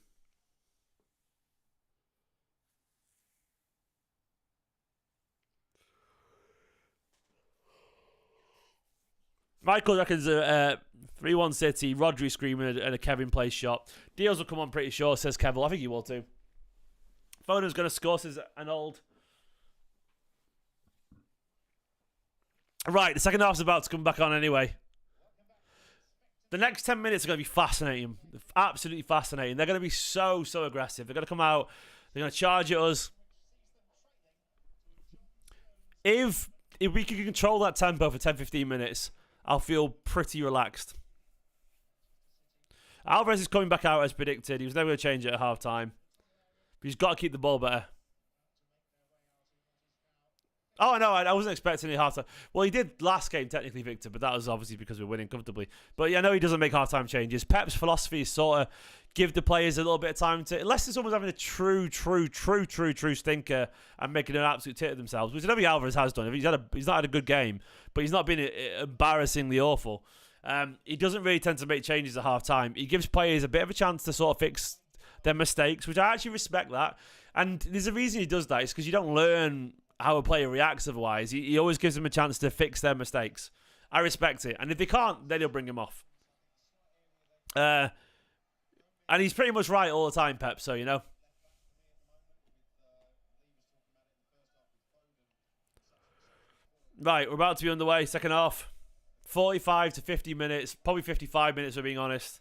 Michael reckons 3-1 City, Rodri screaming and a Kevin Place shot. Deals will come on pretty sure, says Kevin. I think he will too. Foden's going to score, says an old. Right, the second half's about to come back on anyway. The next 10 minutes are going to be fascinating. Absolutely fascinating. They're going to be so aggressive. They're going to come out. They're going to charge at us. If we can control that tempo for 10-15 minutes, I'll feel pretty relaxed. Alvarez is coming back out as predicted. He was never going to change it at half-time. But he's got to keep the ball better. Oh, no, I wasn't expecting it half-time. Well, he did last game, technically, Victor, but that was obviously because we're winning comfortably. But yeah, I know he doesn't make half-time changes. Pep's philosophy is sort of give the players a little bit of time to... Unless it's someone's having a true stinker and making an absolute tit of themselves, which I know Alvarez has done. He's not had a good game, but he's not been embarrassingly awful. He doesn't really tend to make changes at half-time. He gives players a bit of a chance to sort of fix their mistakes, which I actually respect that. And there's a reason he does that. It's because you don't learn how a player reacts otherwise. He always gives them a chance to fix their mistakes. I respect it. And if they can't, then he'll bring him off. And he's pretty much right all the time, Pep, so you know. Right, we're about to be underway, second half. 45 to 50 minutes, probably 55 minutes, if we're being honest.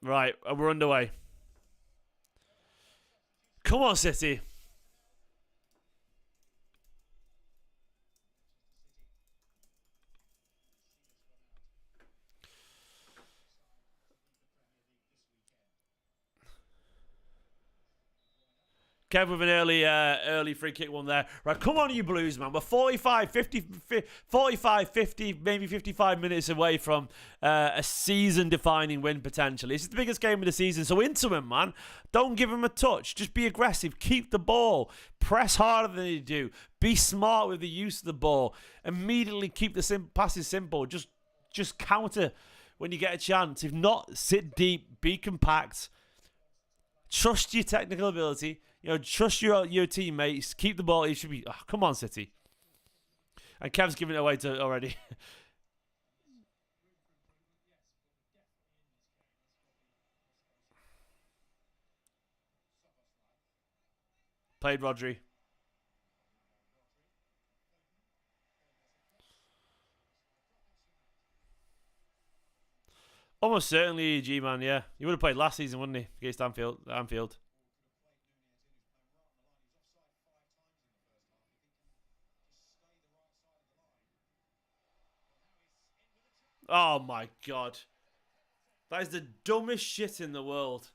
Right, we're underway. Come on, City. Kev with an early free kick one there. Right, come on, you Blues, man. We're 45, 50, maybe 55 minutes away from a season-defining win, potentially. This is the biggest game of the season, so into him, man. Don't give him a touch. Just be aggressive. Keep the ball. Press harder than you do. Be smart with the use of the ball. Immediately keep the passes simple. Just counter when you get a chance. If not, sit deep. Be compact. Trust your technical ability. You know, trust your teammates. Keep the ball. It should be. Oh, come on, City. And Kev's giving it away to already. Played Rodri. Almost certainly, G-Man, yeah. He would have played last season, wouldn't he? Against Anfield. Oh my god. That is the dumbest shit in the world.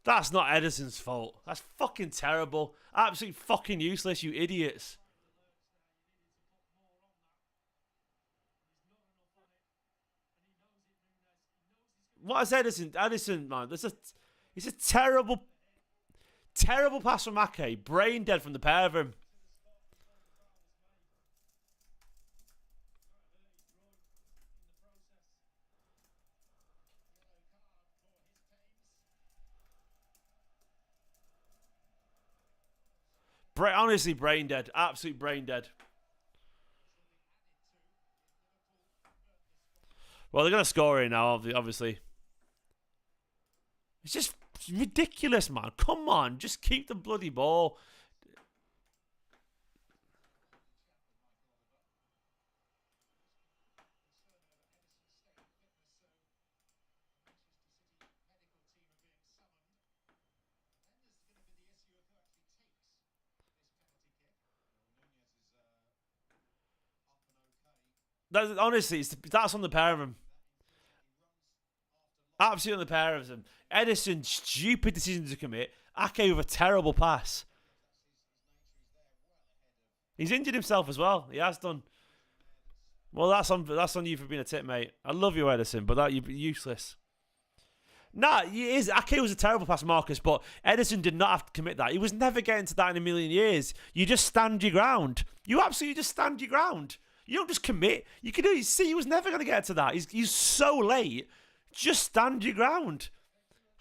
That's not Edison's fault. That's fucking terrible. Absolutely fucking useless, you idiots. What is Edison? Edison, man. It's a terrible, terrible pass from Ake. Brain dead from the pair of them. Honestly, brain dead. Absolute brain dead. Well, they're going to score here now, obviously. It's just ridiculous, man. Come on. Just keep the bloody ball. Honestly, that's on the pair of them. Absolutely on the pair of them. Edison, stupid decision to commit. Ake with a terrible pass. He's injured himself as well. He has done. Well, that's on you for being a tit, mate. I love you, Edison, but you're useless. Nah, he is. Ake was a terrible pass, Marcus, but Edison did not have to commit that. He was never getting to that in a million years. You just stand your ground. You absolutely just stand your ground. You don't just commit. You can do it. See, he was never going to get to that. He's so late. Just stand your ground.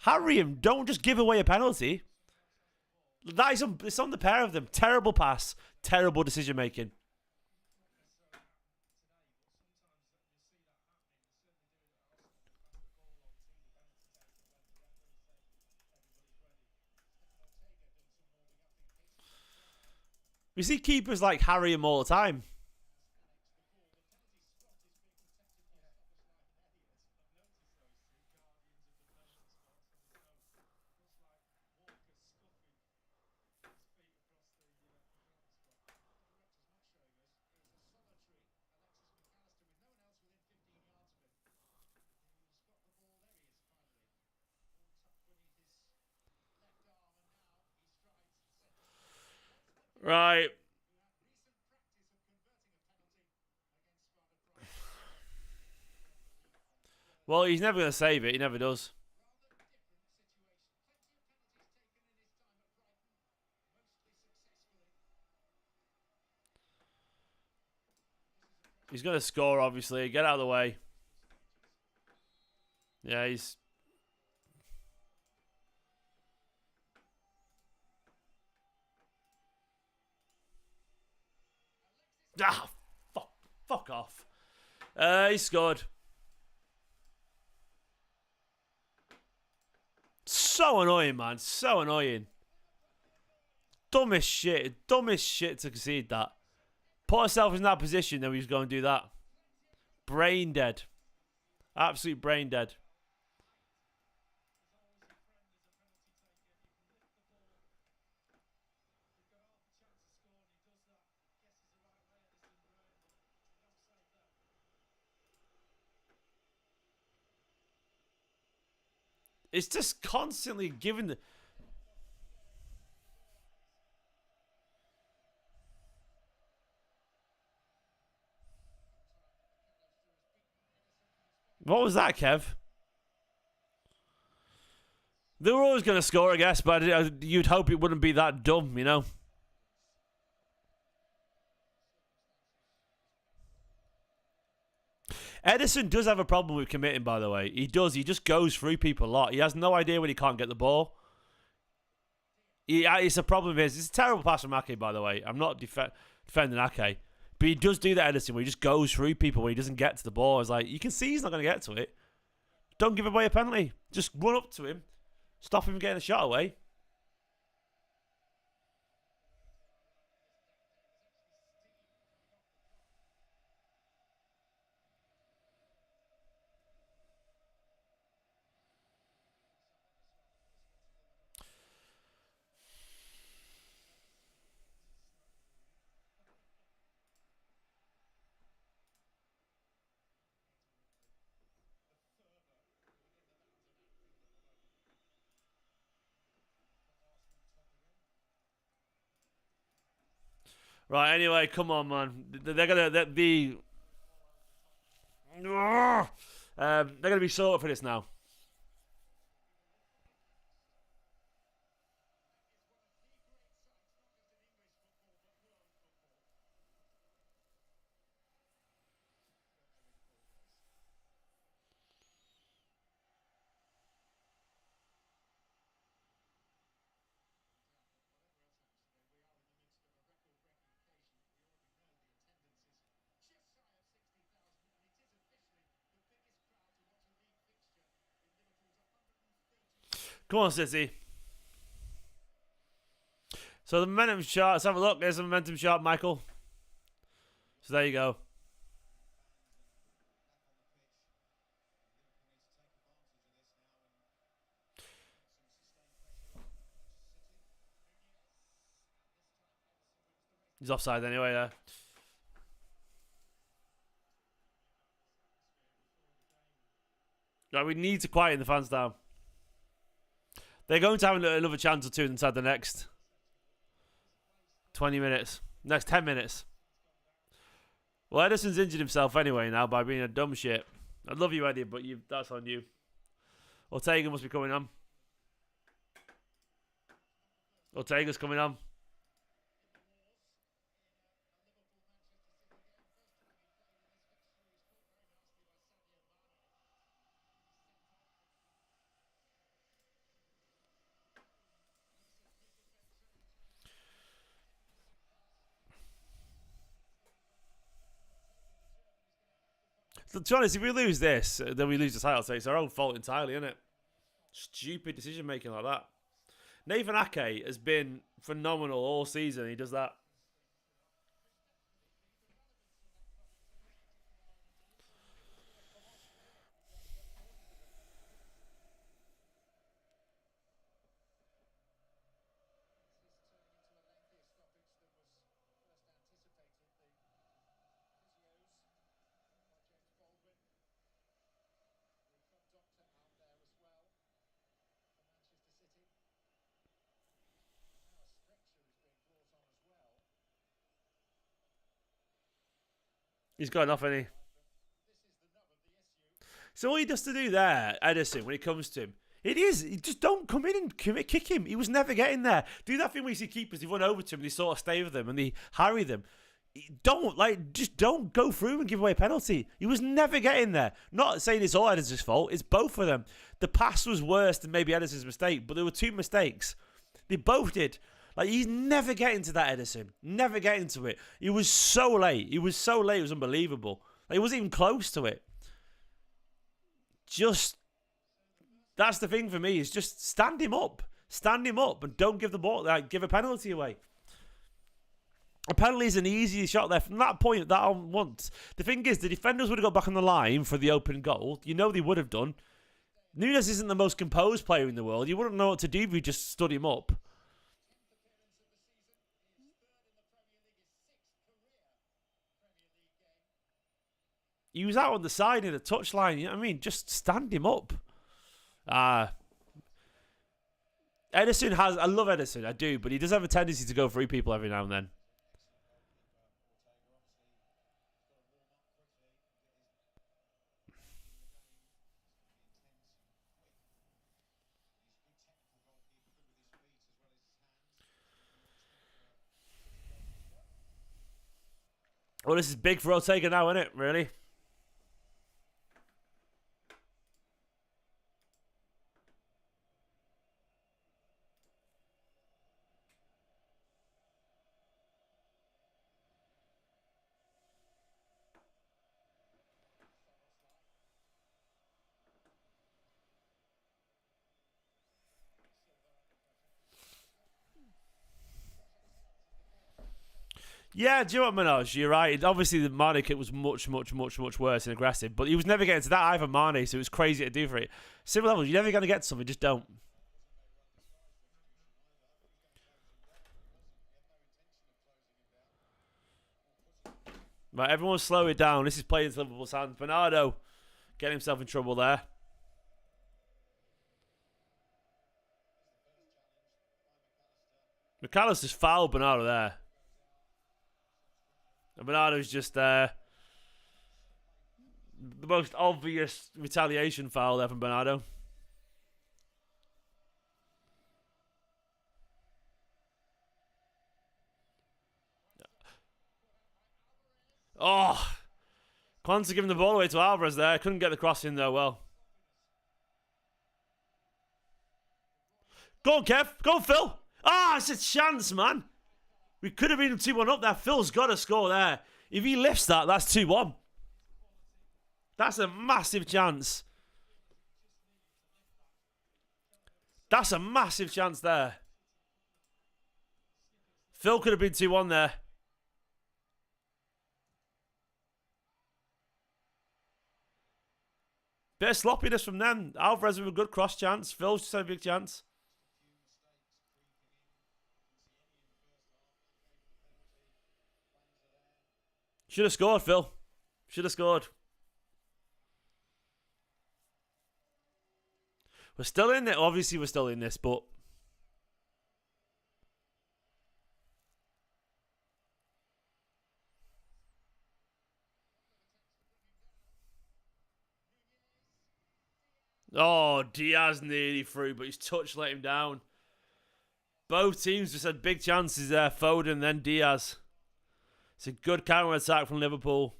Harry him. Don't just give away a penalty. It's on the pair of them. Terrible pass. Terrible decision making. We see keepers like Harry him all the time. Right. Well, he's never going to save it. He never does. He's going to score, obviously. Get out of the way. Yeah, he's... Ah, fuck off. He scored. So annoying, man. So annoying. Dumbest shit. Dumbest shit to concede that. Put herself in that position, then we just go and do that. Brain dead. Absolute brain dead. It's just constantly giving the... What was that, Kev? They were always going to score, I guess, but you'd hope it wouldn't be that dumb, you know? Edison does have a problem with committing, by the way. He does. He just goes through people a lot. He has no idea when he can't get the ball. It's a problem. It's a terrible pass from Ake, by the way. I'm not defending Ake. But he does do that, Edison, where he just goes through people when he doesn't get to the ball. It's like, you can see he's not going to get to it. Don't give away a penalty. Just run up to him. Stop him getting a shot away. Right, anyway, come on, man. They're gonna be. They're gonna be sorted for this now. Come on, City. So the momentum chart. Let's have a look. There's the momentum chart, Michael. So there you go. He's offside anyway, yeah. Right, we need to quieten the fans down. They're going to have another chance or two inside the next 20 minutes. Next 10 minutes. Well, Edison's injured himself anyway now by being a dumb shit. I love you, Eddie, but that's on you. Ortega must be coming on. Ortega's coming on. To be honest, if we lose this, then we lose the title. So it's our own fault entirely, isn't it? Stupid decision making like that. Nathan Ake has been phenomenal all season. He does that. He's got enough, hasn't he? So all he does to do there, Edison, when it comes to him, just don't come in and kick him. He was never getting there. Do that thing where you see keepers, they run over to him, they sort of stay with them and they harry them. Just don't go through and give away a penalty. He was never getting there. Not saying it's all Edison's fault, it's both of them. The pass was worse than maybe Edison's mistake, but there were two mistakes. They both did. Like, he's never getting to that, Edison. Never getting to it. He was so late. It was unbelievable. Like, he wasn't even close to it. That's the thing for me, is just stand him up. Stand him up and don't give the ball, give a penalty away. A penalty is an easy shot there. From that point, that on once. The thing is, the defenders would have got back on the line for the open goal. You know they would have done. Nunes isn't the most composed player in the world. You wouldn't know what to do if you just stood him up. He was out on the side in the touchline. You know what I mean? Just stand him up. Edison has... I love Edison, I do. But he does have a tendency to go through people every now and then. Well, this is big for Ortega now, isn't it? Really? Yeah, do you know what, Manoj? You're right. Obviously, the Mane kick was much, much, much, much worse and aggressive, but he was never getting to that either, Mane, so it was crazy to do for it. Similar levels, you're never going to get to something, just don't. Right, everyone slow it down. This is playing into Liverpool's hands. Bernardo getting himself in trouble there. McAllister's fouled Bernardo there. And Bernardo's just the most obvious retaliation foul there from Bernardo. Oh, Quanta giving the ball away to Alvarez there. Couldn't get the cross in though. Well, go on, Kev. Go on, Phil. Ah, it's a chance, man. We could have been 2-1 up there. Phil's got to score there. If he lifts that, that's 2-1. That's a massive chance. That's a massive chance there. Phil could have been 2-1 there. Bit of sloppiness from them. Alvarez with a good cross chance. Phil's just had a big chance. Should have scored, Phil. Should have scored. We're still in it. Obviously, we're still in this, but... Oh, Diaz nearly through, but his touch let him down. Both teams just had big chances there. Foden, then Diaz. It's a good counter-attack from Liverpool.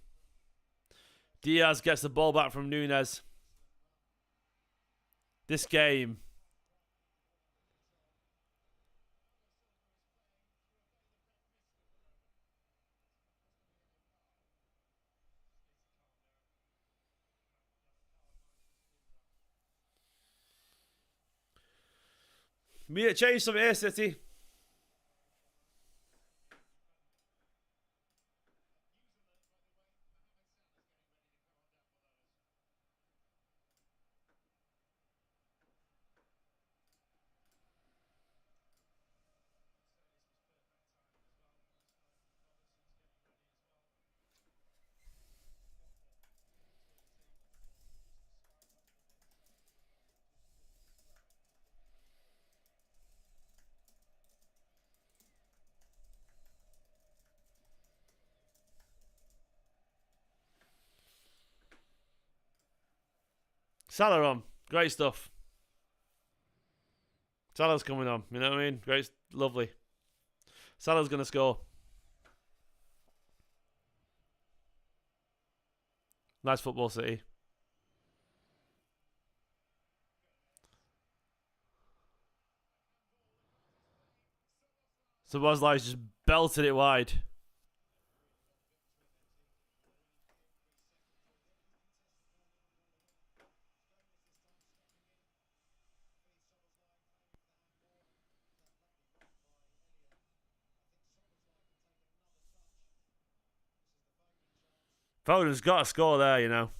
Diaz gets the ball back from Núñez. This game. We need to change some here, City. Salah on. Great stuff. Salah's coming on. You know what I mean? Great. Lovely. Salah's going to score. Nice football, City. So Boslai's just belted it wide. Foden's got to score there, you know.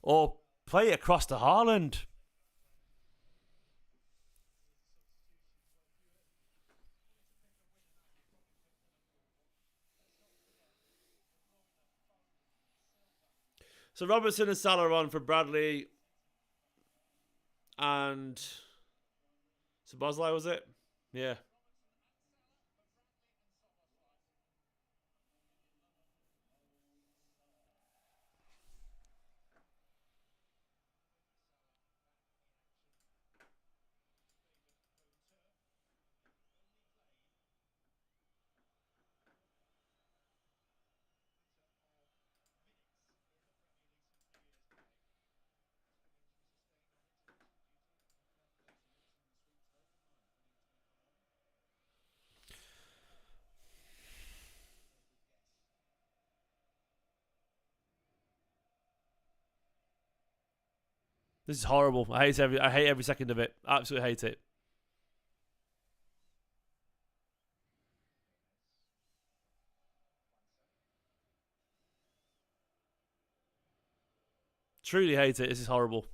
Or play it across to Haaland. So Robertson and Salah are on for Bradley and Szoboszlai, was it? Yeah. This is horrible. I hate every second of it. Absolutely hate it. Truly hate it. This is horrible.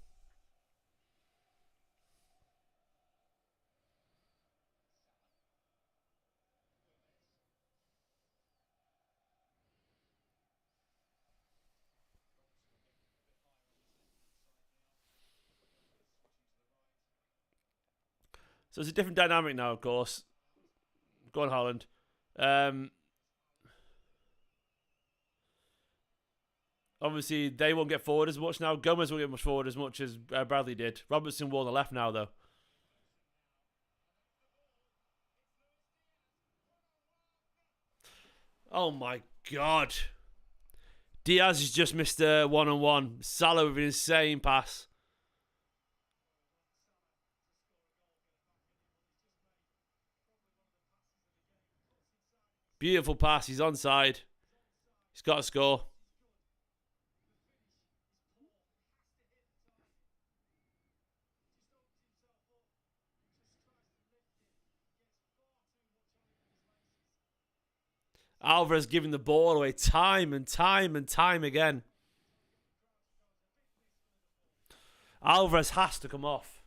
So it's a different dynamic now, of course. Go on, Haaland. Obviously, they won't get forward as much now. Gomez won't get much forward as much as Bradley did. Robertson will on the left now, though. Oh, my God. Diaz has just missed a one-on-one. Salah with an insane pass. Beautiful pass. He's onside. He's got to score. Alvarez giving the ball away time and time and time again. Alvarez has to come off.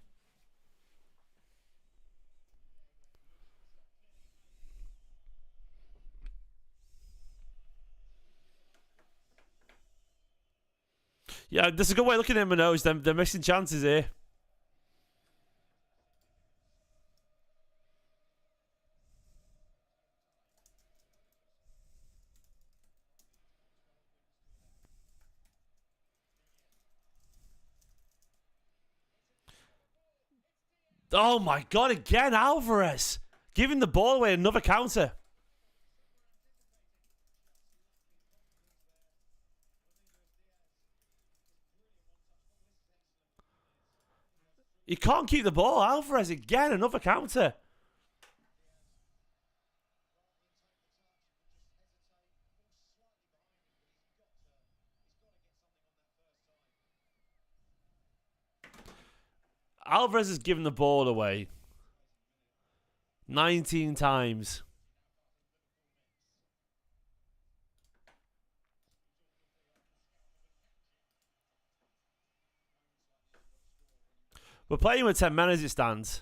Yeah, there's a good way of looking at him and knows they're missing chances here. Oh my God, again, Alvarez. Giving the ball away, another counter. He can't keep the ball. Alvarez again, another counter. Alvarez has given the ball away 19 times. We're playing with 10 men as it stands.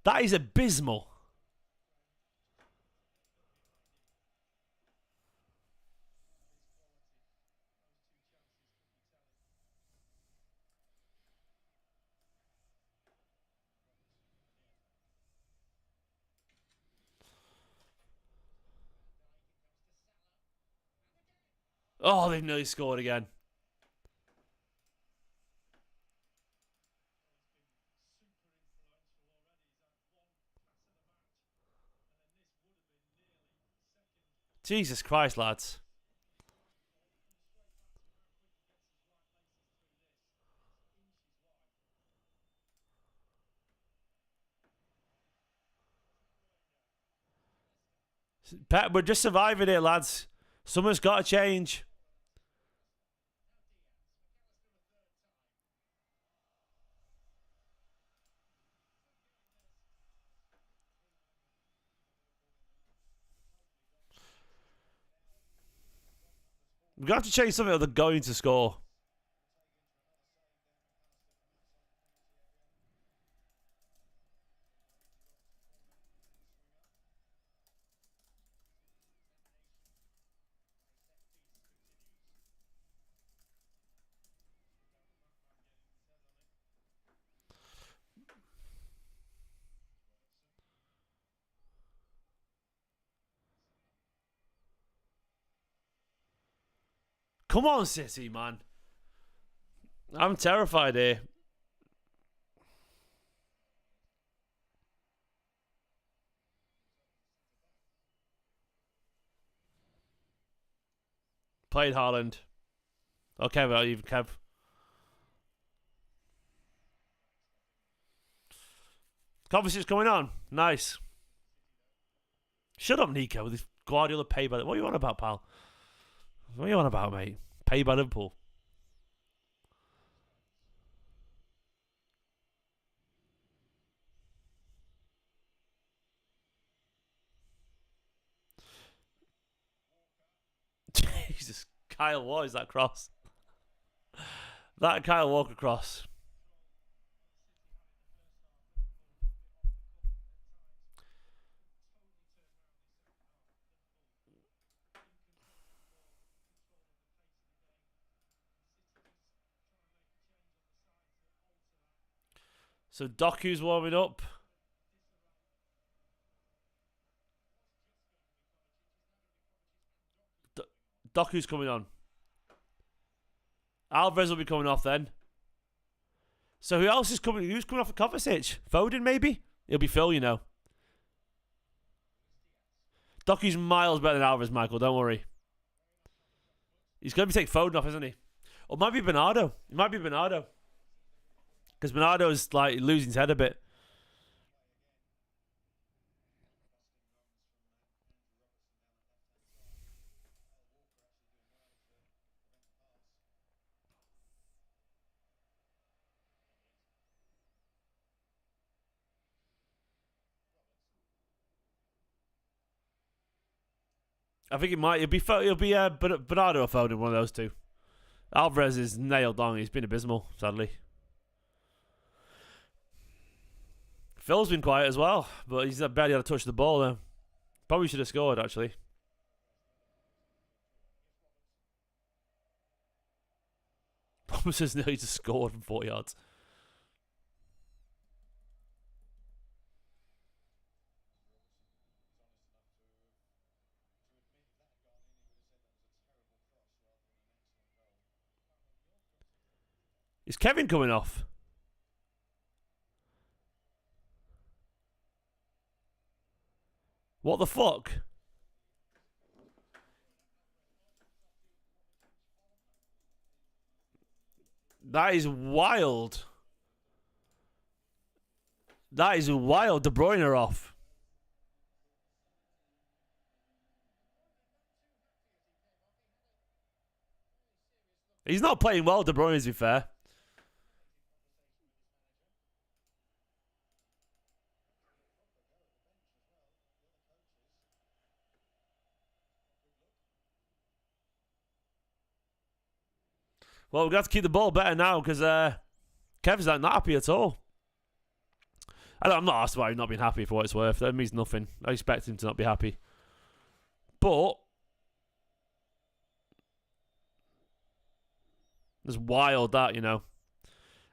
That is abysmal. Oh, they've nearly scored again. Jesus Christ, lads. Pep, we're just surviving here, lads. Something's got to change. We've got to change something or they're going to score. Come on, City, man. I'm terrified here. Played Haaland. Okay, well, you've Kev. Conversation's going on. Nice. Shut up, Nico, with this Guardiola pay by... What are you on about, pal? What are you on about, mate? Pay by Liverpool. Jesus, Kyle, what is that cross? That Kyle Walker cross. So Doku's warming up. Doku's coming on. Alvarez will be coming off then. So who else is coming? Who's coming off for Kovacic? Foden, maybe? It'll be Phil, you know. Doku's miles better than Alvarez, Michael. Don't worry. He's going to be taking Foden off, isn't he? Or it might be Bernardo. It might be Bernardo. Because Bernardo's like losing his head a bit. I think it might. It'll be Bernardo or Foden, one of those two. Alvarez is nailed on. He's been abysmal, sadly. Phil's been quiet as well, but he's barely had to touch the ball there. Probably should have scored, actually. Probably says no, he just scored from 40 yards. Is Kevin coming off? What the fuck? That is wild. That is wild. De Bruyne are off. He's not playing well, De Bruyne, to be fair. Well, we've got to keep the ball better now because Kev's not happy at all. I'm not asked about him not being happy for what it's worth. That means nothing. I expect him to not be happy. But it's wild that, you know.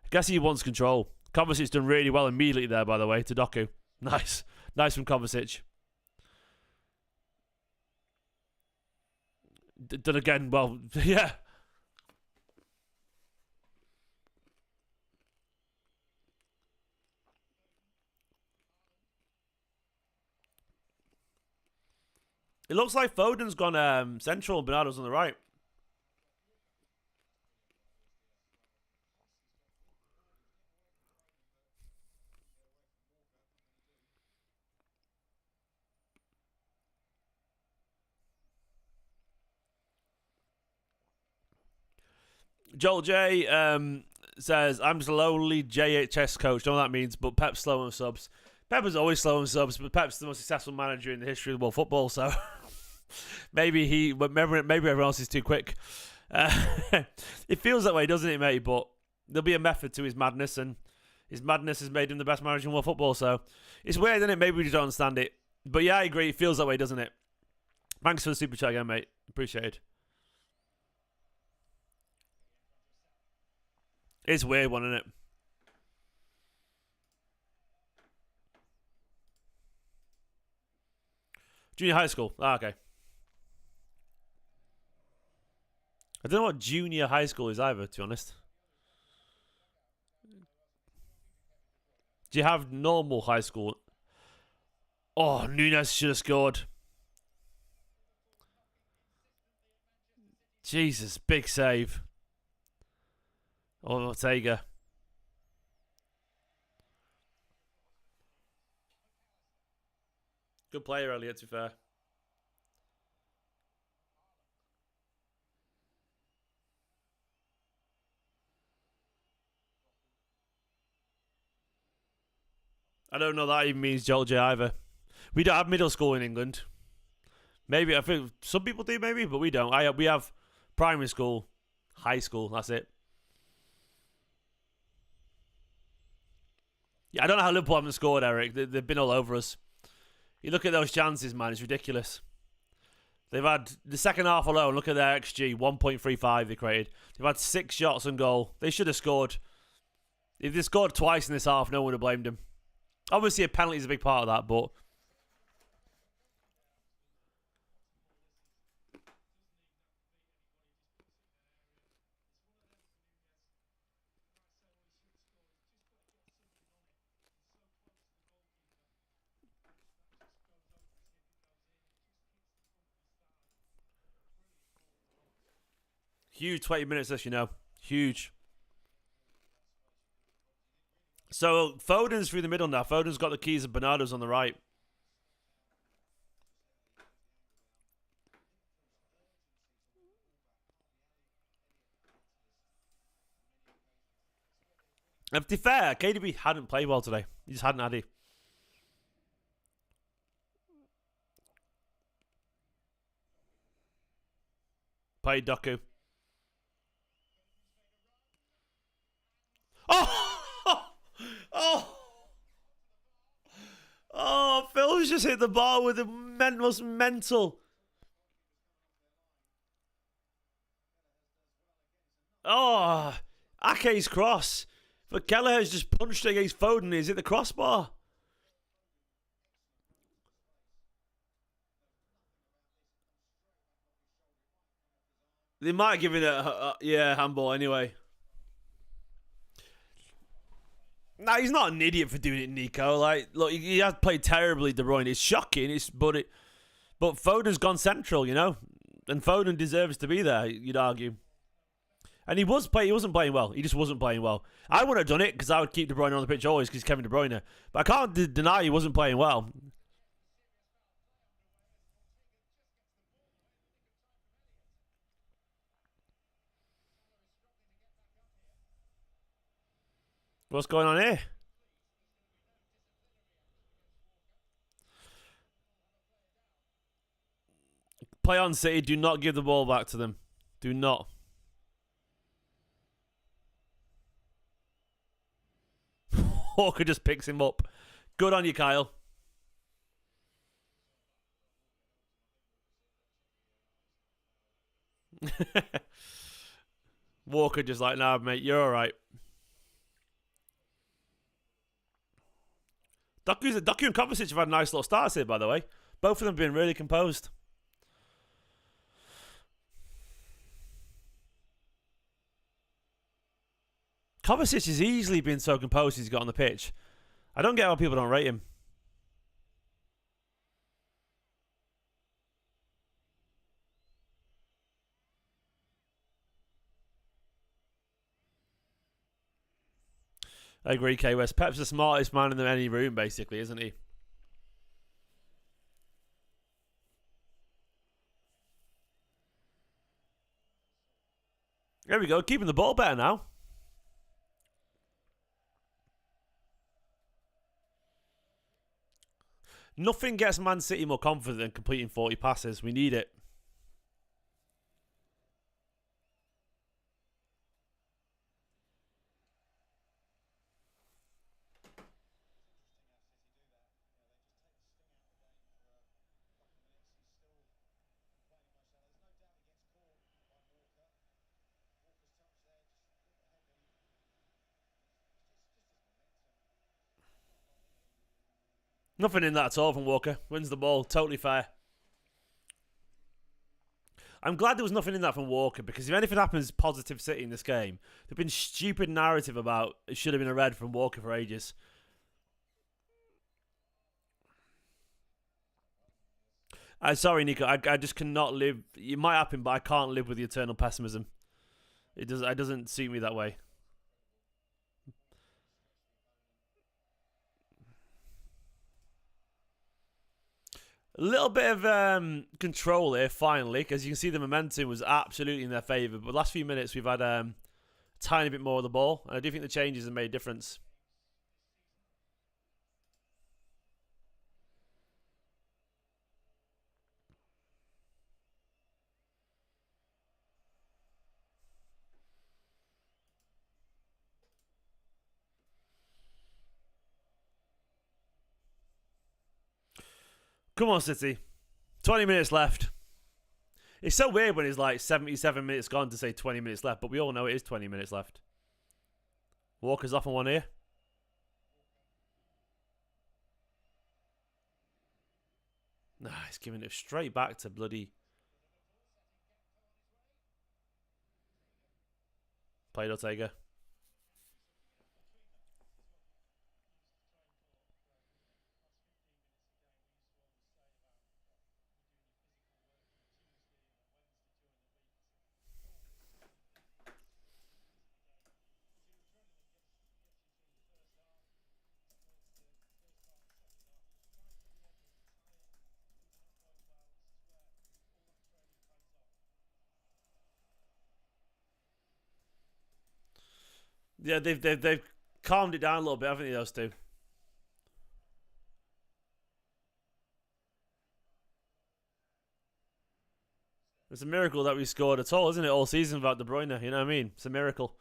I guess he wants control. Kovacic's done really well immediately there, by the way, to Doku. Nice. Nice from Kovacic. Done again, well, yeah. It looks like Foden's gone central and Bernardo's on the right. Joel J says, I'm just a lowly JHS coach. Don't know what that means, but Pep's slow on subs. Pep is always slow on subs, but Pep's the most successful manager in the history of world football, so maybe everyone else is too quick. It feels that way, doesn't it, mate? But there'll be a method to his madness, and his madness has made him the best manager in world football, so it's weird, isn't it? Maybe we just don't understand it. But yeah, I agree. It feels that way, doesn't it? Thanks for the super chat again, mate. Appreciated. It's a weird one, isn't it? Junior high school. Okay. I don't know what junior high school is either, to be honest. Do you have normal high school? Oh, Nunes should have scored. Jesus, big save. Oh, Ortega. Good player, Elliot, to be fair. I don't know that even means Joel J either. We don't have middle school in England. Maybe, I think some people do maybe, but we don't. We have primary school, high school, that's it. Yeah, I don't know how Liverpool haven't scored, Eric. They've been all over us. You look at those chances, man, it's ridiculous. They've had the second half alone, look at their XG, 1.35 they created. They've had 6 shots on goal. They should have scored. If they scored twice in this half, no one would have blamed them. Obviously, a penalty is a big part of that, but Huge 20 minutes this, you know. Huge. So Foden's through the middle now. Foden's got the keys and Bernardo's on the right. And to be fair, KDB hadn't played well today. He just hadn't, had he? Played Doku. Oh! Oh! Oh, Phil's just hit the bar with the most mental. Oh, Ake's cross. But Kelleher's just punched against Foden. He's hit the crossbar. They might give it a handball anyway. No, he's not an idiot for doing it, Nico. Like, look, he has played terribly, De Bruyne. It's shocking. But Foden's gone central, you know, and Foden deserves to be there. You'd argue. And he wasn't playing well. He just wasn't playing well. I wouldn't have done it because I would keep De Bruyne on the pitch always because he's Kevin De Bruyne. But I can't deny he wasn't playing well. What's going on here? Play on, City. Do not give the ball back to them. Do not. Walker just picks him up. Good on you, Kyle. Walker just like, nah, mate, you're all right. Doku and Kovacic have had nice little starts here, by the way. Both of them have been really composed. Kovacic has easily been so composed he's got on the pitch. I don't get how people don't rate him. I agree, K West. Pep's the smartest man in any room, basically, isn't he? There we go. Keeping the ball better now. Nothing gets Man City more confident than completing 40 passes. We need it. Nothing in that at all from Walker. Wins the ball. Totally fair. I'm glad there was nothing in that from Walker because if anything happens positive City in this game, there's been stupid narrative about it should have been a red from Walker for ages. Sorry, Nico. I just cannot live. It might happen, but I can't live with the eternal pessimism. It doesn't suit me that way. A little bit of control here, finally, because you can see the momentum was absolutely in their favour. But the last few minutes, we've had a tiny bit more of the ball. And I do think the changes have made a difference. Come on, City. 20 minutes left. It's so weird when it's like 77 minutes gone to say 20 minutes left, but we all know it is 20 minutes left. Walker's off on one here. Nah, he's giving it straight back to bloody... Played Ortega. Yeah, they've calmed it down a little bit, haven't they, those two? It's a miracle that we scored at all, isn't it? All season without De Bruyne, you know what I mean? It's a miracle.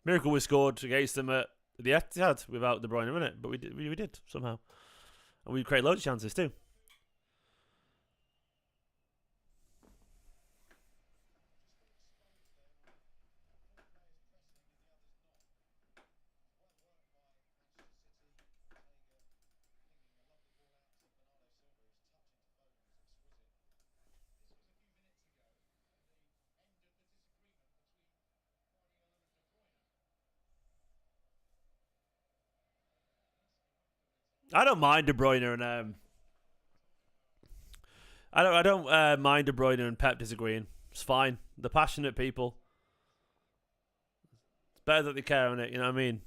Miracle we scored against them at the Etihad without De Bruyne, isn't it? But we did somehow, and we create loads of chances too. I don't mind De Bruyne and I don't mind De Bruyne and Pep disagreeing. It's fine. They're passionate people. It's better that they care on it. You know what I mean?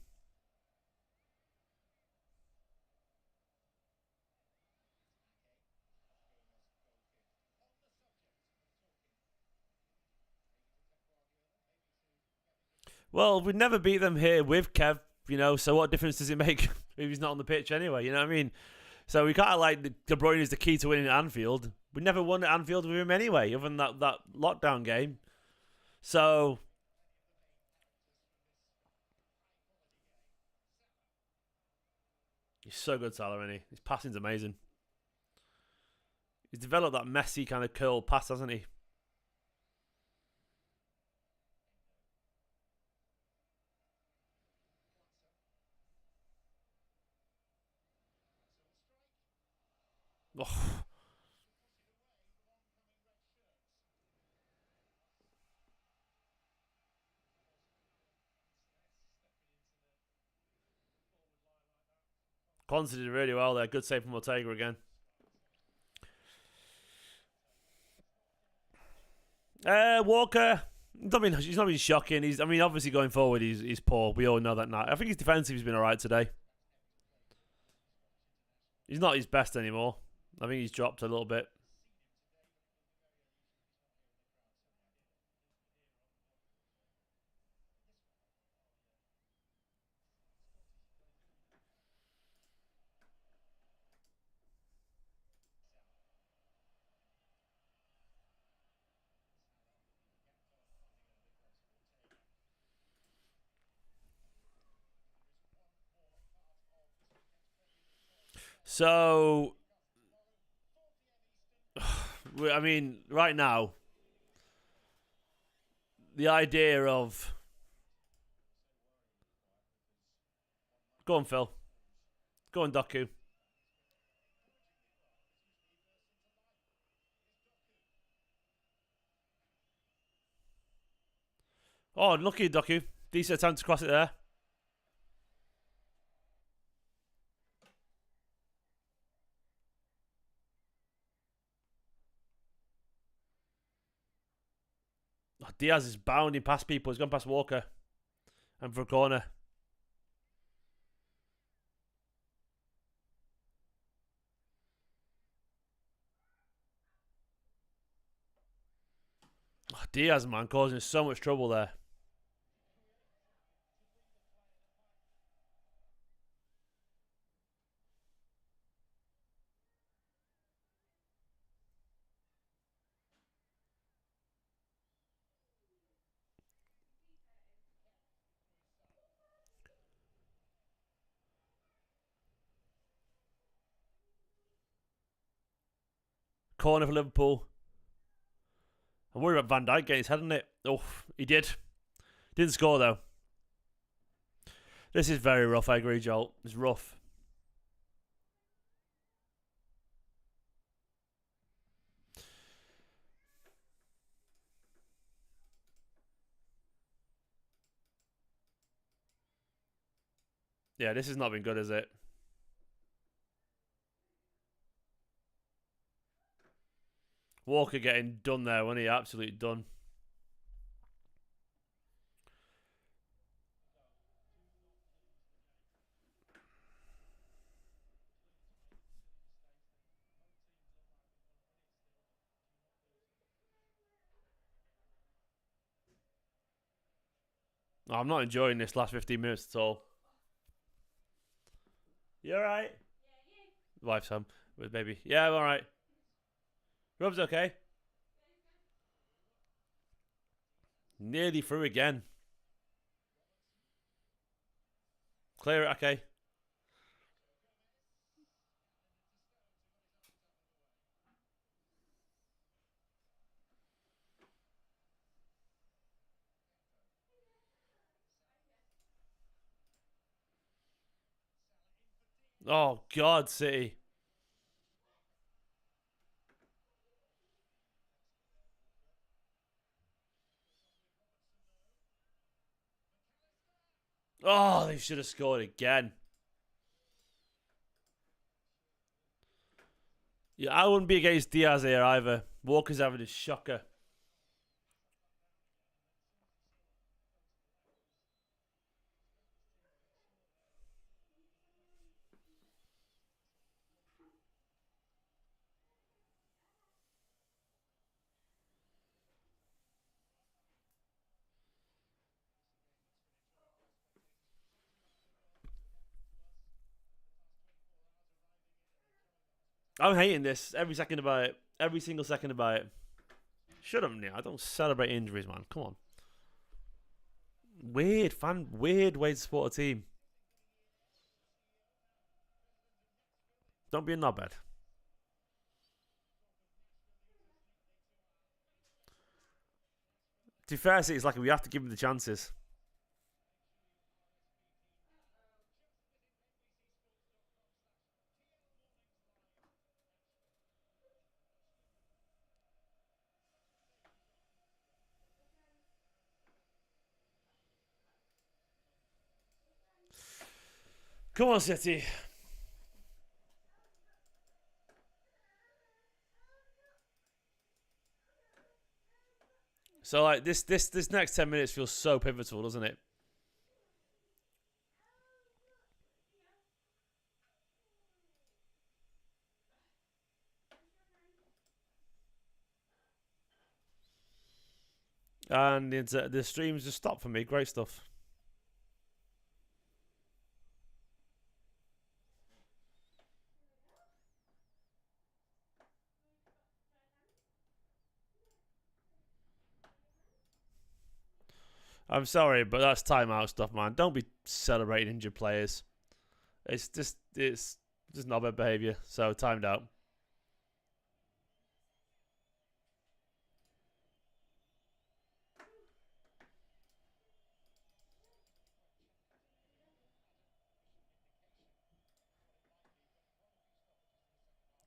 Well, we'd never beat them here with Kev. You know, so what difference does it make if he's not on the pitch anyway? You know what I mean? So we kind of like De Bruyne is the key to winning at Anfield. We never won at Anfield with him anyway, other than that lockdown game. So he's so good, Salah, isn't he? His passing's amazing. He's developed that messy kind of curl pass, hasn't he? Oh, Considered really well there. Good save from Ortega again. Walker. He's not been shocking. I mean, obviously going forward, he's poor. We all know that now. I think his defensive has been alright today. He's not his best anymore. I think he's dropped a little bit. So, I mean, right now, the idea of go on, Phil, go on, Doku. Oh, lucky Doku. Decent attempt to cross it there. Oh, Diaz is bounding past people. He's gone past Walker and for a corner. Oh, Diaz, man, causing so much trouble there. Corner for Liverpool. I'm worried about Van Dijk getting his head on it. Oh, he did. Didn't score, though. This is very rough, I agree, Joel. It's rough. Yeah, this has not been good, has it? Walker getting done there, wasn't he? Absolutely done. Oh, I'm not enjoying this last 15 minutes at all. You alright? Wife's home with baby. Yeah, I'm alright. Rob's okay. Nearly through again. Clear it, okay. Oh, God, City. Oh, they should have scored again. Yeah, I wouldn't be against Diaz here either. Walker's having a shocker. I'm hating this every second about it. Every single second about it. Shut up now. I don't celebrate injuries, man. Come on. Weird way to support a team. Don't be a knobhead. To be fair, it's like we have to give him the chances. Come on, City. So like this next 10 minutes feels so pivotal, doesn't it? And the streams just stopped for me. Great stuff. I'm sorry, but that's timeout stuff, man. Don't be celebrating injured players. It's just not bad behaviour. So timed out.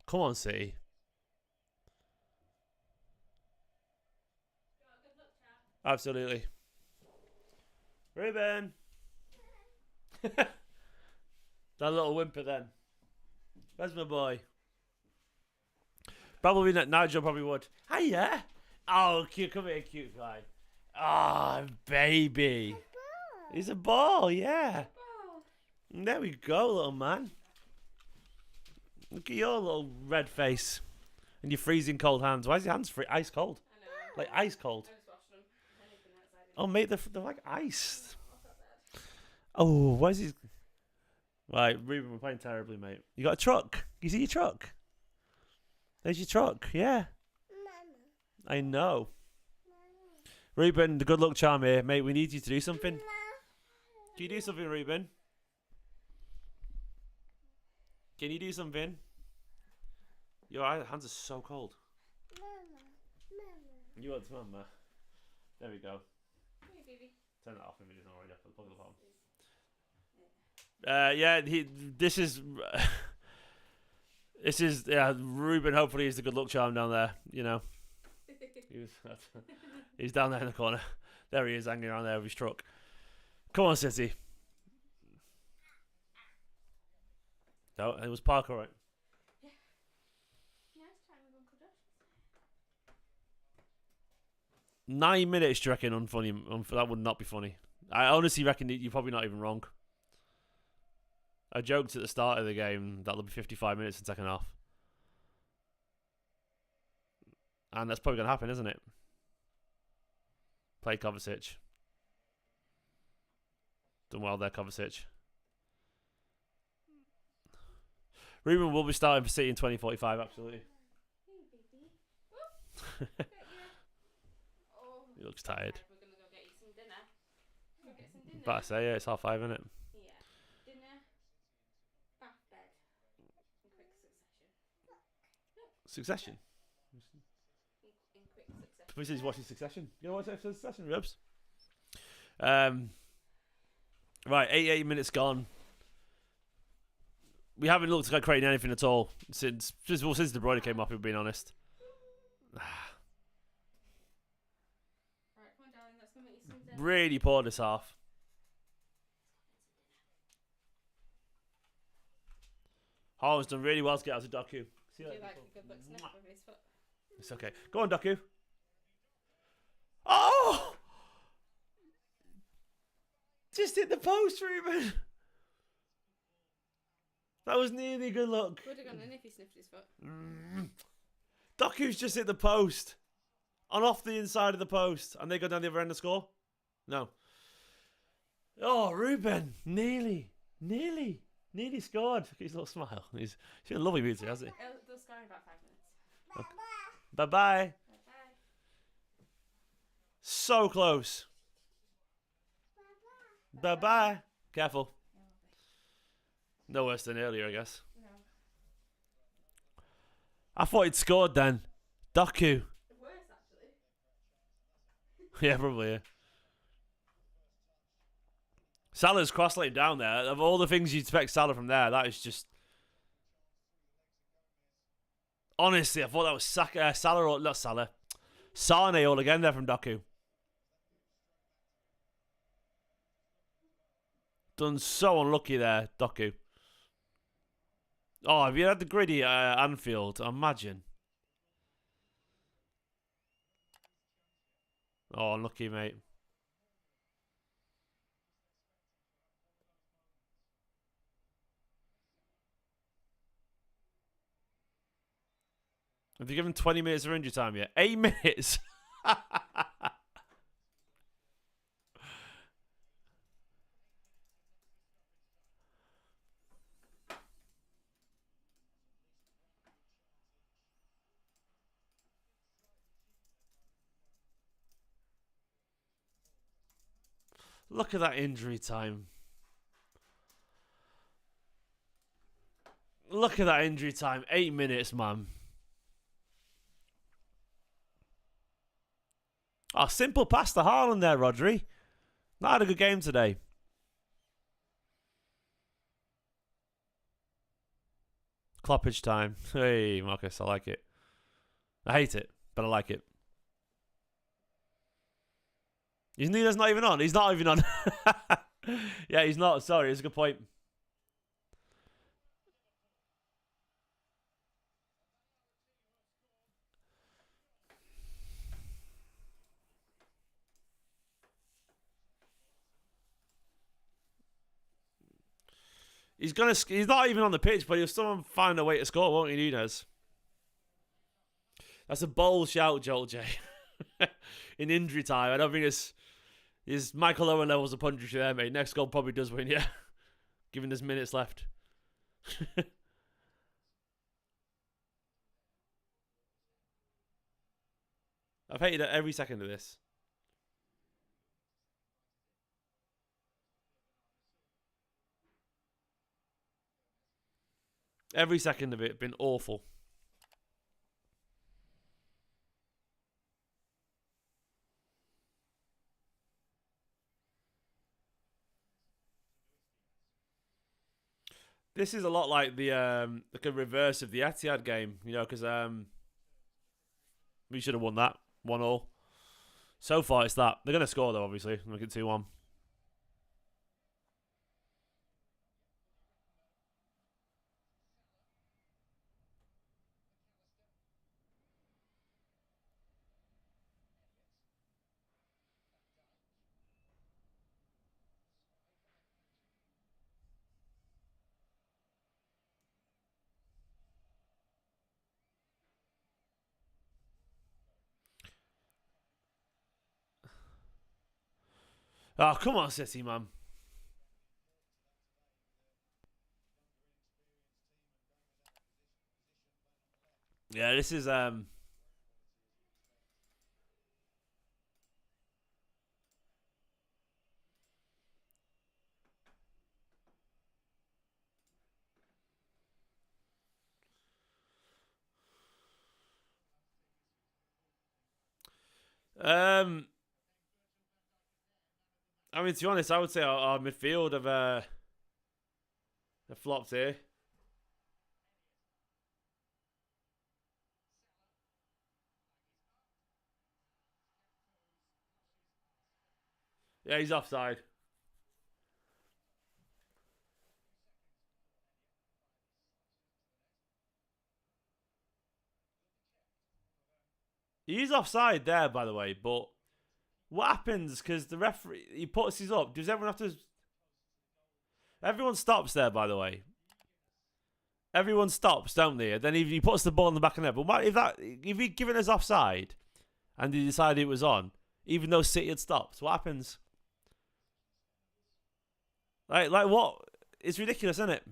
Come on, City. Absolutely. Ruben. That little whimper then. Where's my boy? Probably not. Nigel probably would. Hiya. Oh, cute. Come here, cute guy. Oh, baby. He's a ball, yeah. There we go, little man. Look at your little red face and your freezing cold hands. Why is your hands ice cold? I know. Like ice cold. I just washed them. Anything outside. Oh, mate, they're like ice. Oh, why is he? Right, Ruben, we're playing terribly, mate. You got a truck? You see your truck? There's your truck, yeah. I know. Ruben, the good luck charm here, mate. We need you to do something. Can you do something, Ruben? Can you do something? Your hands are so cold. You want to mama? There we go. Hey, baby. Turn that off if it isn't already off. Plug the bottom. Yeah, this is Ruben. Hopefully, he's the good luck charm down there. You know, he's down there in the corner. There he is, hanging around there with his truck. Come on, City. No, it was Park, all right. Yeah. Nice time with Uncle Josh. 9 minutes, do you reckon? Unfunny. That would not be funny. I honestly reckon you're probably not even wrong. I joked at the start of the game that'll be 55 minutes in second half. And that's probably going to happen, isn't it? Play Kovacic. Done well there, Kovacic. Ruben will be starting for City in 2045, absolutely. He looks tired. We're gonna go get you some dinner. Go get some dinner. But I say, yeah, it's 5:30, isn't it? Yeah. Dinner, bath, bed, in quick succession. Succession. In quick succession. He says he's watching Succession. You know what's Succession, Rubs? Right, 88 minutes gone. We haven't looked like creating anything at all since De Bruyne came off, if we're being honest. Right, come on, darling. Let's go make you some dinner. Really poor this half. Haaland's done really well to get out of Doku. See Do you you later, like Nicole. a good look snip of his foot? It's okay. Go on, Doku. Oh! Just hit the post, Ruben. That was nearly a good look. Would have gone in if he sniffed his foot. Doku's just hit the post. On off the inside of the post. And they go down the other end and score? No. Oh, Ruben. Nearly scored. Look at his little smile. He's in a lovely mood, hasn't he? They'll score in about 5 minutes. Bye-bye. Bye-bye. So close. Bye-bye. Careful. No worse than earlier, I guess. No. I thought he'd scored then. Doku. Worse, actually. Yeah, probably, yeah. Salah's cross-laid down there. Of all the things you'd expect Salah from there, that is just... Honestly, I thought that was Salah or... Not Salah. Sane all again there from Doku. Done so unlucky there, Doku. Oh, if you had the gritty Anfield, imagine. Oh, unlucky, mate. Have you given 20 minutes of injury time yet? 8 minutes? Look at that injury time. Look at that injury time. 8 minutes, man. Oh, simple pass to Haaland there, Rodri. Not had a good game today. Cloppage time. Hey, Marcus, I like it. I hate it, but I like it. He's not even on. He's not even on. Yeah, he's not. Sorry, it's a good point. He's not even on the pitch, but he'll still find a way to score, won't he, Nunez? That's a bold shout, Joel J. In injury time. I don't think it's Michael Owen levels of punditry there, mate. Next goal probably does win, yeah. Given there's minutes left. I've hated every second of this. Every second of it been awful. This is a lot like the like a reverse of the Etihad game, you know, because we should have won that 1-1. So far, it's that they're gonna score though. Obviously, make it 2-1. Oh, come on, City, man. Yeah, this is um. I mean, to be honest, I would say our midfield have flopped here. Yeah, he's offside. He's offside there, by the way. But what happens? Because the referee he puts his up. Does everyone have to? Everyone stops there, by the way. Everyone stops, don't they? Then he puts the ball in the back of the net. But if he'd given us offside and he decided it was on, even though City had stopped, what happens? Like what? It's ridiculous, isn't it?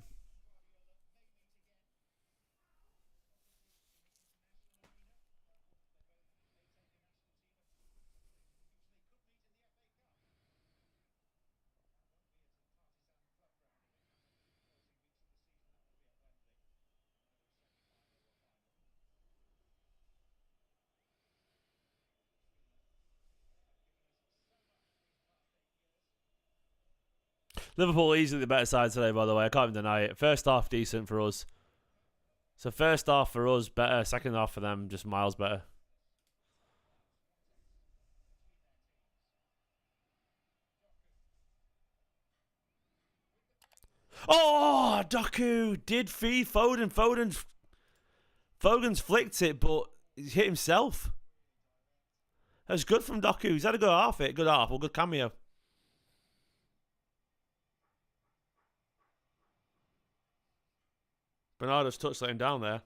Liverpool easily the better side today, by the way. I can't even deny it. First half decent for us. So first half for us better. Second half for them just miles better. Oh, Doku did feed Foden. Foden's flicked it, but he's hit himself. That's good from Doku. He's had a good half it. Good half or good cameo. Bernardo's touched letting down there.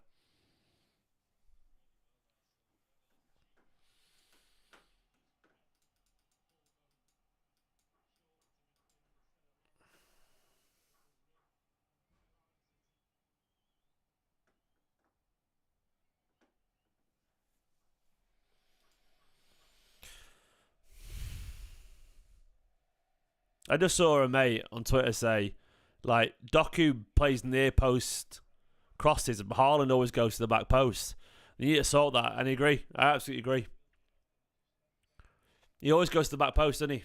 I just saw a mate on Twitter say, like, Doku plays near post crosses, but Haaland always goes to the back post. You need to sort that, and I agree. I absolutely agree. He always goes to the back post, doesn't he?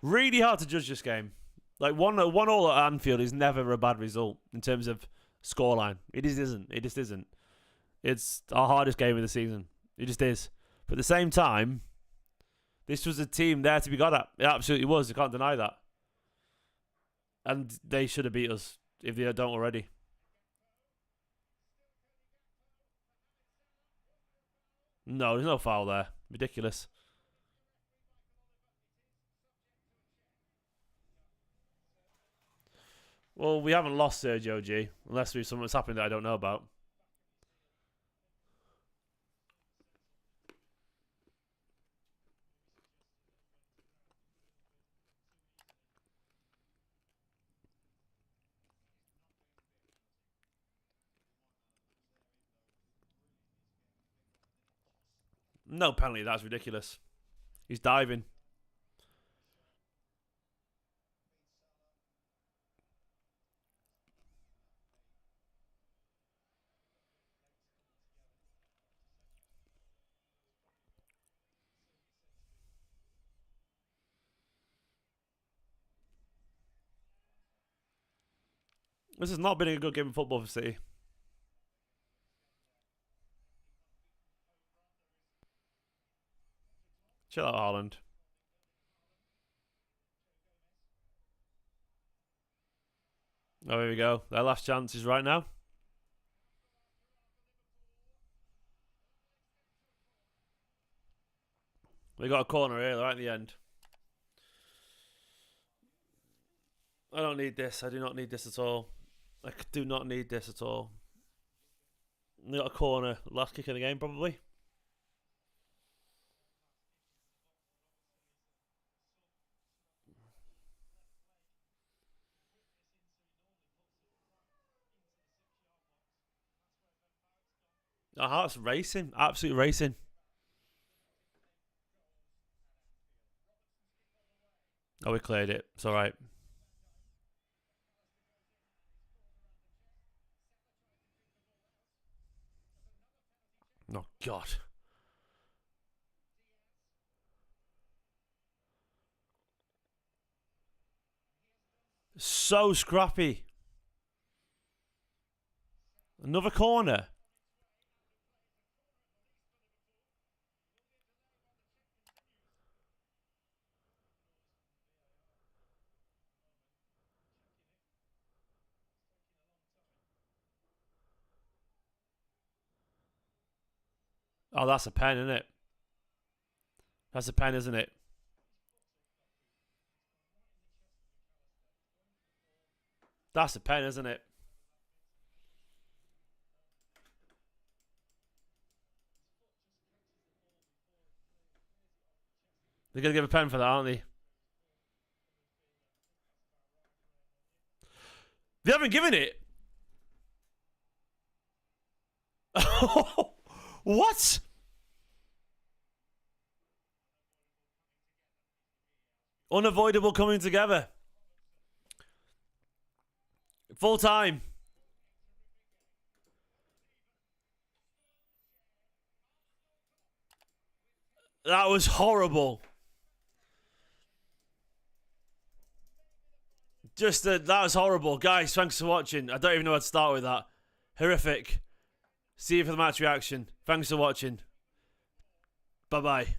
Really hard to judge this game. Like one all at Anfield is never a bad result in terms of scoreline. It just isn't. It just isn't. It's our hardest game of the season. It just is. But at the same time, this was a team there to be got at. It absolutely was. You can't deny that. And they should have beat us if they don't already. No, there's no foul there. Ridiculous. Well, we haven't lost Sergio G, unless there's something that's happened that I don't know about. No penalty, that's ridiculous. He's diving. This has not been a good game of football for City. Chill out, Haaland. Oh, here we go. Their last chance is right now. We got a corner here, right at the end. I don't need this. I do not need this at all. I do not need this at all. We got a corner. Last kick of the game, probably. Oh, that's racing. Absolute racing. Oh, we cleared it. It's all right. Oh, God. So scrappy. Another corner. Oh, that's a pen, isn't it? That's a pen, isn't it? That's a pen, isn't it? They're going to give a pen for that, aren't they? They haven't given it. What? Unavoidable coming together. Full time. That was horrible. That was horrible. Guys, thanks for watching. I don't even know how to start with that. Horrific. See you for the match reaction. Thanks for watching. Bye-bye.